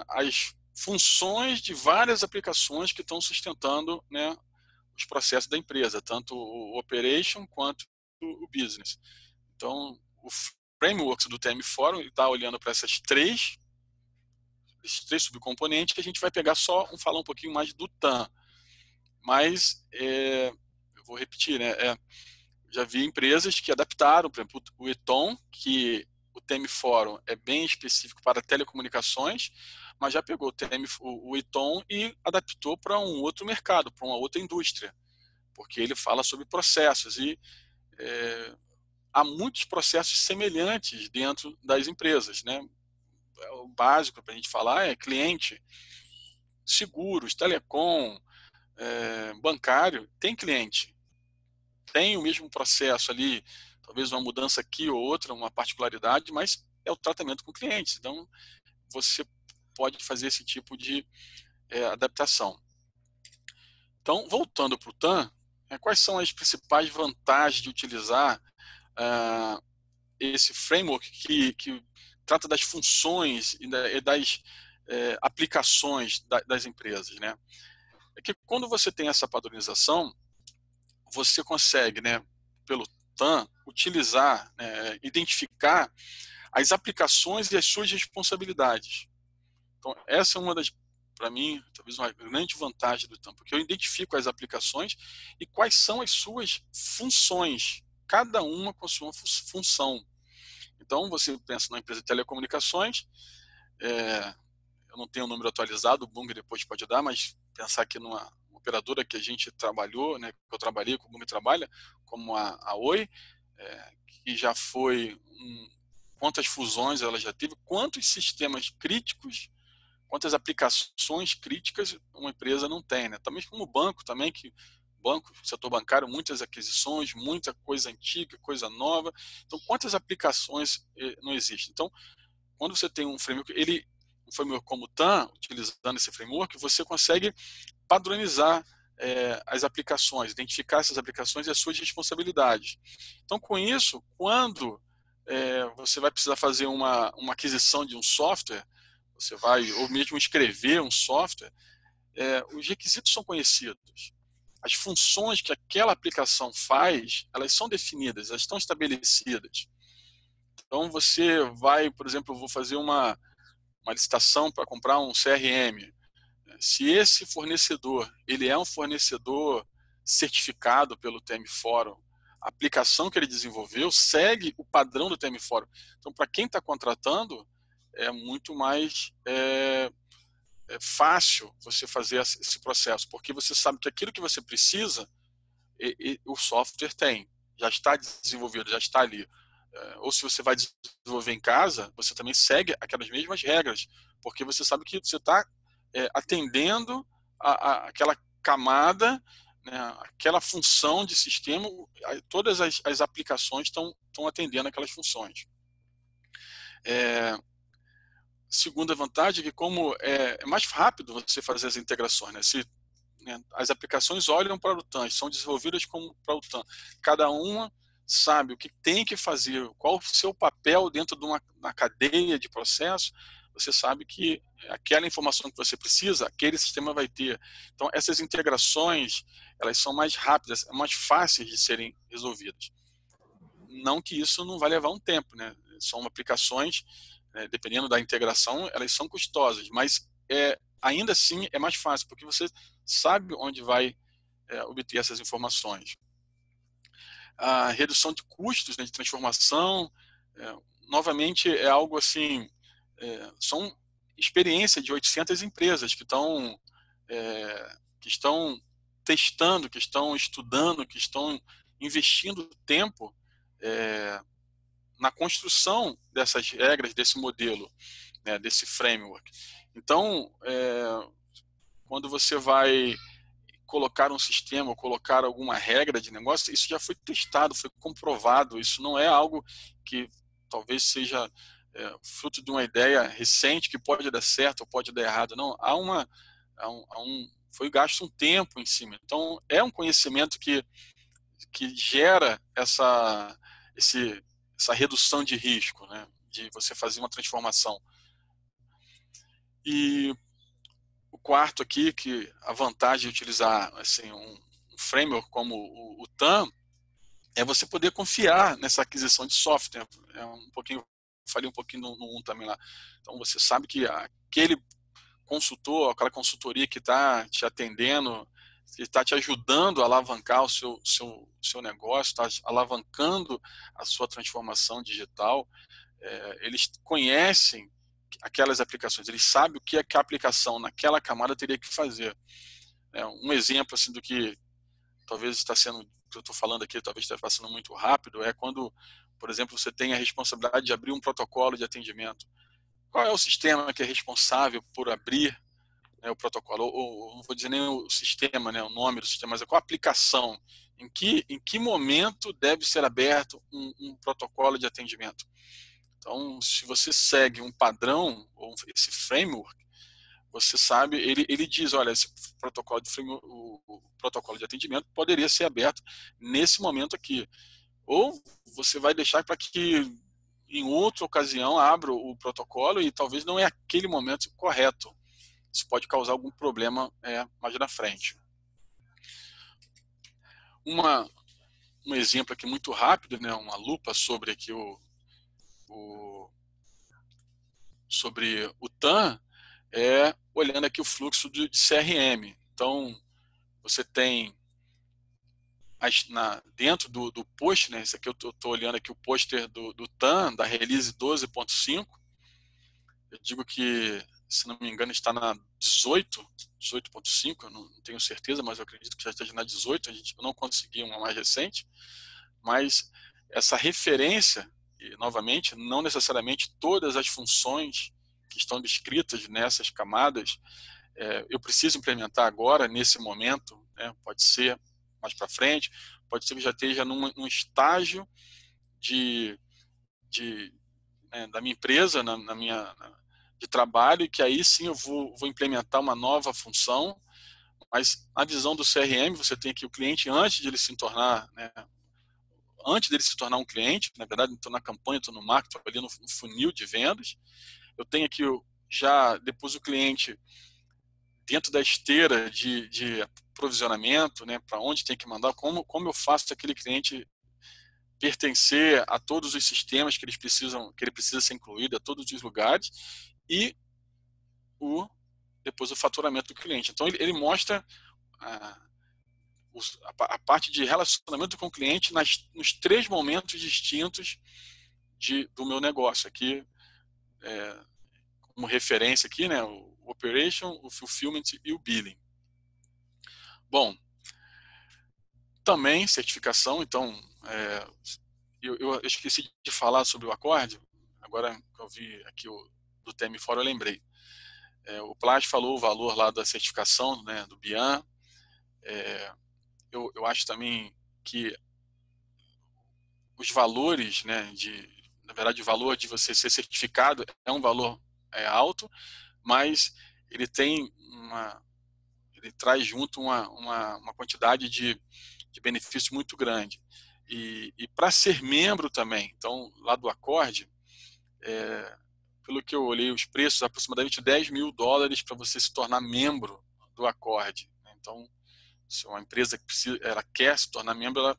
as funções de várias aplicações que estão sustentando, né, os processos da empresa, tanto o operation quanto o business. Então, o frameworks do TM Forum está olhando para esses três subcomponentes, que a gente vai pegar falar um pouquinho mais do TAM. Mas, eu vou repetir, né? Já vi empresas que adaptaram, por exemplo, o Eton, que o TM Forum é bem específico para telecomunicações, mas já pegou o Eton e adaptou para um outro mercado, para uma outra indústria, porque ele fala sobre processos e há muitos processos semelhantes dentro das empresas, né? O básico para a gente falar é cliente, seguros, telecom, bancário, tem cliente, tem o mesmo processo ali, talvez uma mudança aqui ou outra, uma particularidade, mas é o tratamento com clientes. Então, você pode fazer esse tipo de adaptação. Então, voltando para o TAM, quais são as principais vantagens de utilizar esse framework que trata das funções e das aplicações das empresas, né? É que quando você tem essa padronização, você consegue, né, pelo TAM, utilizar, identificar as aplicações e as suas responsabilidades. Então, essa é uma das, para mim, talvez uma grande vantagem do TAM, porque eu identifico as aplicações e quais são as suas funções, cada uma com a sua função. Então, você pensa na empresa de telecomunicações, eu não tenho o número atualizado, o Bung depois pode dar, mas pensar aqui numa operadora que a gente trabalhou, né, que eu trabalhei, que o Bung trabalha, como a Oi, que já foi quantas fusões ela já teve, quantos sistemas críticos, quantas aplicações críticas uma empresa não tem, né? Também como o banco também, que banco, setor bancário, muitas aquisições, muita coisa antiga, coisa nova. Então, quantas aplicações não existem? Então, quando você tem um framework, um framework como o TAM, utilizando esse framework, você consegue padronizar as aplicações, identificar essas aplicações e as suas responsabilidades. Então, com isso, quando você vai precisar fazer uma aquisição de um software, você vai, ou mesmo escrever um software, os requisitos são conhecidos. As funções que aquela aplicação faz, elas são definidas, elas estão estabelecidas. Então, você vai, por exemplo, eu vou fazer uma licitação para comprar um CRM. Se esse fornecedor, ele é um fornecedor certificado pelo TM Forum, a aplicação que ele desenvolveu segue o padrão do TM Forum. Então, para quem está contratando, é muito mais fácil você fazer esse processo, porque você sabe que aquilo que você precisa, o software tem, já está desenvolvido, já está ali. Ou se você vai desenvolver em casa, você também segue aquelas mesmas regras, porque você sabe que você está atendendo aquela camada, né, aquela função de sistema, todas as aplicações estão atendendo aquelas funções. Segunda vantagem é que como é mais rápido você fazer as integrações, né? Se né, as aplicações olham para o TAM, são desenvolvidas para o TAM. Cada uma sabe o que tem que fazer, qual o seu papel dentro de uma cadeia de processo. Você sabe que aquela informação que você precisa, aquele sistema vai ter. Então, essas integrações, elas são mais rápidas, mais fáceis de serem resolvidas. Não que isso não vai levar um tempo, né? São aplicações, dependendo da integração, elas são custosas, mas ainda assim é mais fácil, porque você sabe onde vai obter essas informações. A redução de custos, né, de transformação, novamente é algo assim, são experiências de 800 empresas que estão testando, que estão estudando, que estão investindo tempo na construção dessas regras, desse modelo, né, desse framework. Então, quando você vai colocar um sistema, colocar alguma regra de negócio, isso já foi testado, foi comprovado. Isso não é algo que talvez seja fruto de uma ideia recente que pode dar certo ou pode dar errado. Não, foi gasto um tempo em cima. Então, é um conhecimento que gera essa redução de risco, né, de você fazer uma transformação. E o quarto aqui, que a vantagem de utilizar assim, um framework como o TAM é você poder confiar nessa aquisição de software. Falei um pouquinho no 1 também lá. Então você sabe que aquele consultor, aquela consultoria que está te atendendo, que está te ajudando a alavancar o seu negócio, está alavancando a sua transformação digital, eles conhecem aquelas aplicações, eles sabem o que a aplicação naquela camada teria que fazer. Um exemplo assim do que talvez está sendo, que eu estou falando aqui, talvez esteja passando muito rápido, é quando, por exemplo, você tem a responsabilidade de abrir um protocolo de atendimento. Qual é o sistema que é responsável por abrir, né, o protocolo? Ou não vou dizer nem o sistema, né, o nome do sistema, mas qual a aplicação? Em que momento deve ser aberto um protocolo de atendimento? Então, se você segue um padrão, ou esse framework, você sabe, ele diz, olha, esse protocolo o protocolo de atendimento poderia ser aberto nesse momento aqui. Ou você vai deixar para que em outra ocasião abra o protocolo e talvez não é aquele momento correto. Isso pode causar algum problema mais na frente. Um exemplo aqui muito rápido, né, uma lupa sobre aqui sobre o TAM, olhando aqui o fluxo de CRM. Então, você tem dentro do post, né, esse aqui eu estou olhando aqui o pôster do TAM, da release 12.5. Eu digo que, se não me engano, está na 18.5, eu não tenho certeza, mas eu acredito que já esteja na 18, eu não consegui uma mais recente. Mas essa referência, e novamente, não necessariamente todas as funções que estão descritas nessas camadas, eu preciso implementar agora, nesse momento, né? Pode ser mais para frente, pode ser que já esteja num estágio da minha empresa, de trabalho, e que aí sim eu vou implementar uma nova função. Mas a visão do CRM, você tem aqui o cliente antes de ele se tornar, né, antes dele se tornar um cliente. Na verdade, estou na campanha, estou no marketing, estou ali no funil de vendas. Eu tenho aqui depois o cliente dentro da esteira de aprovisionamento, né, para onde tem que mandar, como eu faço aquele cliente pertencer a todos os sistemas que ele precisa ser incluído, a todos os lugares, e depois o faturamento do cliente. Então ele mostra a parte de relacionamento com o cliente nos 3 momentos distintos do meu negócio. Aqui, como referência aqui, né, o operation, o fulfillment e o billing. Bom, também certificação. Então, eu esqueci de falar sobre o Accord. Agora que eu vi aqui do TM Fora, eu lembrei. O Plas falou o valor lá da certificação, né, do BIAN. Eu acho também que os valores, né, na verdade, o valor de você ser certificado é um valor alto, mas ele tem ele traz junto uma quantidade de benefícios muito grande. E para ser membro também, então, lá do Accord, pelo que eu olhei os preços, aproximadamente $10 mil para você se tornar membro do Accord. Então, se uma empresa ela quer se tornar membro, ela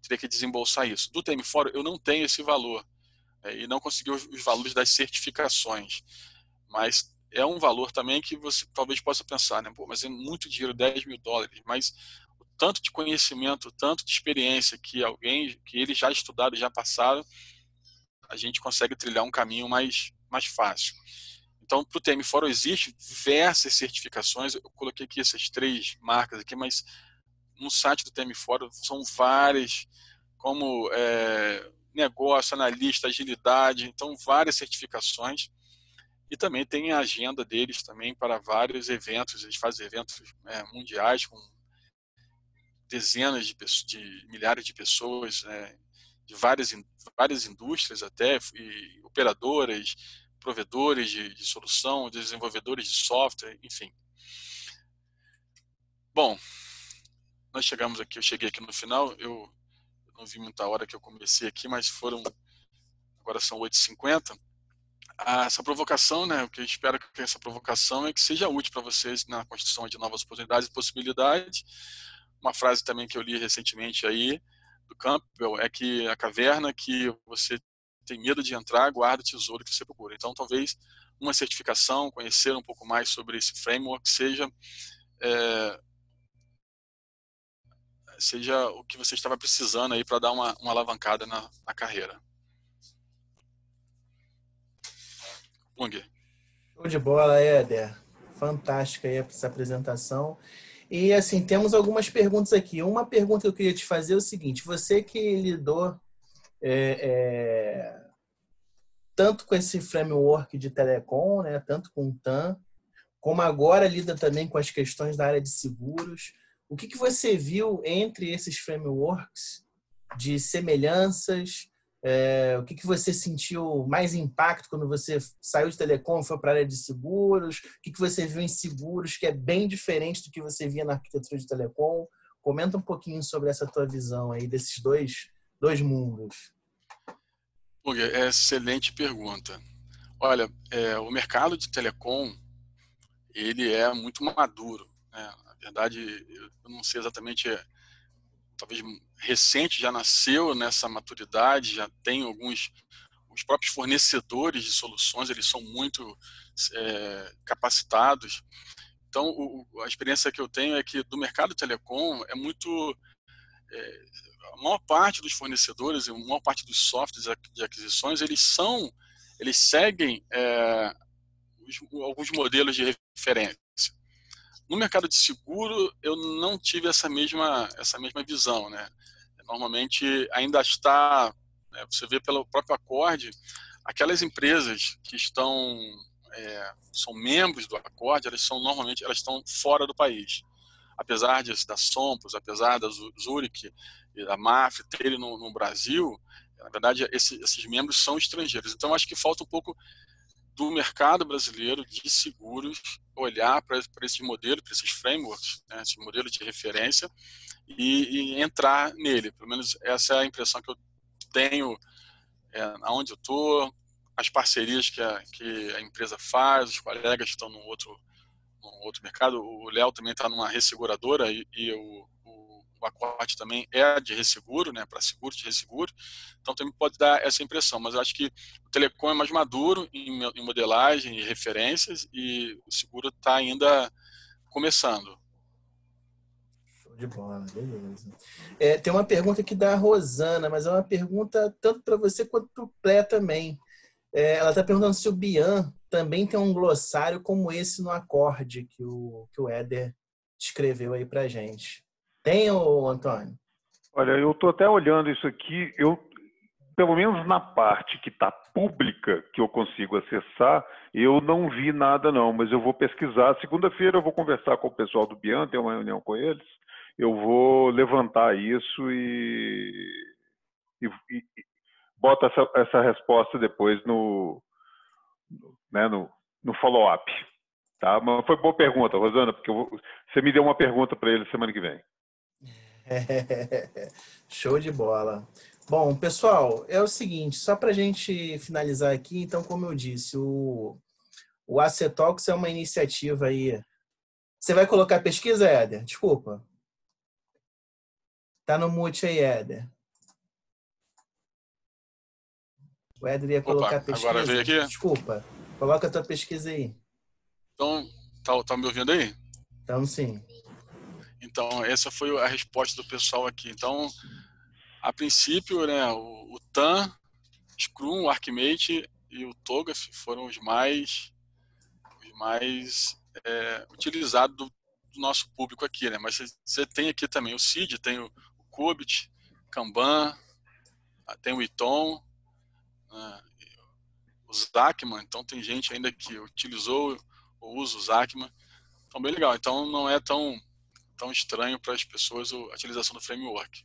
teria que desembolsar isso. Do TM Fórum, eu não tenho esse valor, e não consegui os valores das certificações, mas é um valor também que você talvez possa pensar, né? Pô, mas é muito dinheiro, $10 mil, mas o tanto de conhecimento, o tanto de experiência que eles já estudaram, já passaram, a gente consegue trilhar um caminho mais fácil. Então, para o TM Fórum existem diversas certificações. Eu coloquei aqui essas 3 marcas aqui, mas no site do TM Fórum são várias, como negócio, analista, agilidade, então várias certificações. E também tem a agenda deles também para vários eventos. Eles fazem eventos mundiais com dezenas de milhares de pessoas, de várias indústrias até, e operadoras, provedores de solução, desenvolvedores de software, enfim. Bom, nós chegamos aqui, eu cheguei aqui no final, eu não vi muita hora que eu comecei aqui, mas agora são 8h50. Essa provocação, né, o que eu espero que essa provocação é que seja útil para vocês na construção de novas oportunidades e possibilidades. Uma frase também que eu li recentemente aí, do Campbell, é que a caverna que você tem medo de entrar, guarda o tesouro que você procura. Então, talvez uma certificação, conhecer um pouco mais sobre esse framework seja o que você estava precisando aí para dar uma alavancada na carreira. Bung. Show de bola, Éder. Fantástica aí essa apresentação. E, assim, temos algumas perguntas aqui. Uma pergunta que eu queria te fazer é o seguinte. Você que lidou tanto com esse framework de telecom, né, tanto com o TAM, como agora lida também com as questões da área de seguros. O que você viu entre esses frameworks de semelhanças? O que você sentiu mais impacto quando você saiu de telecom e foi para a área de seguros? O que você viu em seguros que é bem diferente do que você via na arquitetura de telecom? Comenta um pouquinho sobre essa tua visão aí desses dois mundos. Excelente pergunta. Olha, o mercado de telecom, ele é muito maduro, né? Na verdade, eu não sei exatamente, talvez recente, já nasceu nessa maturidade, já tem os próprios fornecedores de soluções, eles são muito capacitados. Então, a experiência que eu tenho é que do mercado de telecom é muito... a maior parte dos fornecedores e a maior parte dos softwares de aquisições, eles seguem alguns modelos de referência. No mercado de seguro, eu não tive essa mesma visão, né? Normalmente ainda está, você vê pelo próprio Accord, aquelas empresas que são membros do Accord, normalmente elas estão fora do país. Apesar da Sompos, apesar da Zurich e da MAF terem no Brasil, na verdade esses membros são estrangeiros. Então acho que falta um pouco do mercado brasileiro de seguros olhar para esse modelo, para esses frameworks, né, esse modelo de referência e entrar nele. Pelo menos essa é a impressão que eu tenho aonde eu estou, as parcerias que a empresa faz, os colegas que estão no outro mercado. O Léo também está numa resseguradora e o Accord também é de resseguro, né, para seguro, de resseguro. Então também pode dar essa impressão, mas eu acho que o telecom é mais maduro em modelagem e referências e o seguro está ainda começando. Show de bola, beleza. Tem uma pergunta aqui da Rosana, mas é uma pergunta tanto para você quanto para o Plé também. Ela está perguntando se o Bian também tem um glossário como esse no Accord que o Éder escreveu aí para a gente. Tem, Antônio? Olha, eu estou até olhando isso aqui, pelo menos na parte que está pública, que eu consigo acessar, eu não vi nada não, mas eu vou pesquisar. Segunda-feira eu vou conversar com o pessoal do Bian, ter uma reunião com eles, eu vou levantar isso e boto essa resposta depois no follow-up. Tá? Mas foi boa pergunta, Rosana, porque você me deu uma pergunta para ele semana que vem. Show de bola. Bom, pessoal, é o seguinte, só para a gente finalizar aqui, então, como eu disse, o Acetalks é uma iniciativa aí. Você vai colocar pesquisa, Éder? Desculpa. Tá no mute aí, Éder. O Éder ia colocar pesquisa. Agora veio aqui? Desculpa. Coloca a tua pesquisa aí. Então, tá me ouvindo aí? Então, sim. Então, essa foi a resposta do pessoal aqui. Então, a princípio, né, o TAN, Scrum, o Archimate e o TOGAF foram os mais utilizados do nosso público aqui, né? Mas você tem aqui também o CID, tem o Qubit, Kanban, tem o Iton, né, o Zacman. Então tem gente ainda que utilizou ou usa o Zacman. Então bem legal. Então não é tão estranho para as pessoas a utilização do framework.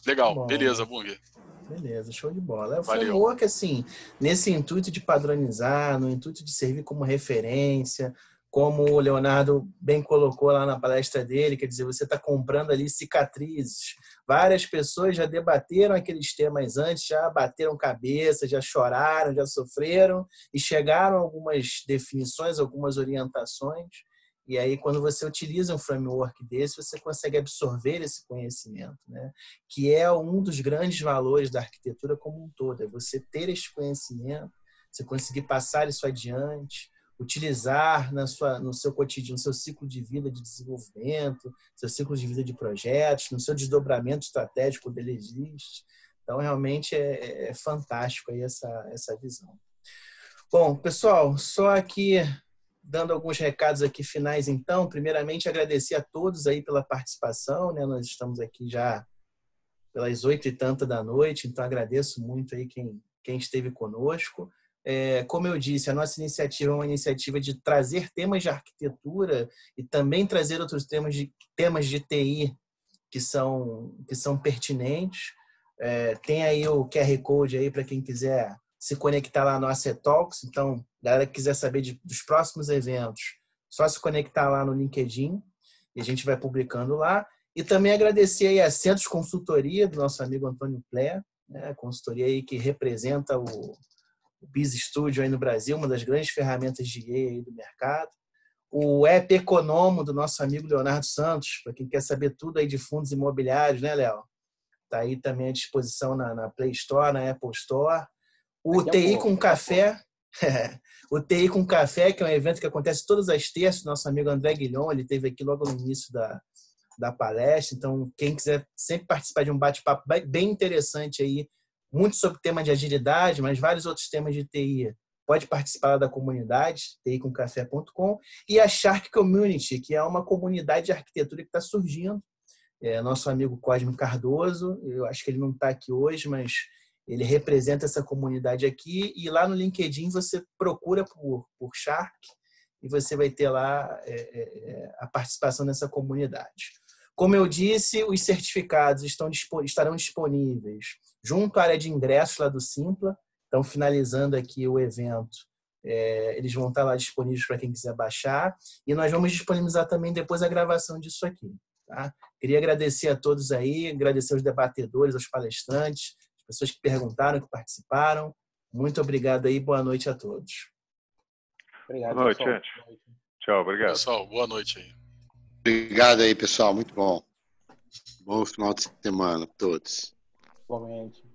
Legal, Bom, beleza, Bunger. Beleza, show de bola. O Valeu. framework, assim, nesse intuito de padronizar, no intuito de servir como referência, como o Leonardo bem colocou lá na palestra dele, quer dizer, você está comprando ali cicatrizes. Várias pessoas já debateram aqueles temas antes, já bateram cabeça, já choraram, já sofreram e chegaram a algumas definições, algumas orientações. E aí, quando você utiliza um framework desse, você consegue absorver esse conhecimento, né? Que é um dos grandes valores da arquitetura como um todo. É você ter esse conhecimento, você conseguir passar isso adiante, utilizar no seu cotidiano, no seu ciclo de vida de desenvolvimento, seu ciclo de vida de projetos, no seu desdobramento estratégico dele existe. Então, realmente é fantástico aí essa visão. Bom, pessoal, só aqui dando alguns recados aqui finais, então. Primeiramente, agradecer a todos aí pela participação, né? Nós estamos aqui já pelas 8h30 da noite, então agradeço muito aí quem esteve conosco. Como eu disse, a nossa iniciativa é uma iniciativa de trazer temas de arquitetura e também trazer outros temas de TI que são pertinentes. Tem aí o QR Code aí para quem quiser se conectar lá no Acetalks. Então, galera que quiser saber dos próximos eventos, só se conectar lá no LinkedIn e a gente vai publicando lá. E também agradecer aí a Centros Consultoria do nosso amigo Antônio Plé, né? Consultoria aí que representa o Biz Studio aí no Brasil, uma das grandes ferramentas de EA aí do mercado. O App Economo do nosso amigo Leonardo Santos, para quem quer saber tudo aí de fundos imobiliários, né, Léo? Está aí também à disposição na Play Store, na Apple Store. O TI com Café, o TI com Café, que é um evento que acontece todas as terças, nosso amigo André Guilhom, ele esteve aqui logo no início da palestra. Então, quem quiser sempre participar de um bate-papo bem interessante aí, muito sobre tema de agilidade, mas vários outros temas de TI, pode participar da comunidade, ticomcafé.com, e a Shark Community, que é uma comunidade de arquitetura que está surgindo. Nosso amigo Cosme Cardoso, eu acho que ele não está aqui hoje, mas ele representa essa comunidade aqui, e lá no LinkedIn você procura por Shark e você vai ter lá a participação dessa comunidade. Como eu disse, os certificados estarão disponíveis junto à área de ingressos lá do Simpla. Então, finalizando aqui o evento, eles vão estar lá disponíveis para quem quiser baixar, e nós vamos disponibilizar também depois a gravação disso aqui. Tá? Queria agradecer a todos aí, agradecer aos debatedores, aos palestrantes, as pessoas que perguntaram, que participaram. Muito obrigado aí, boa noite a todos. Obrigado, boa noite, pessoal. gente. Tchau, obrigado. Pessoal, boa noite aí. Obrigado aí, pessoal. Muito bom. Bom final de semana a todos. Igualmente.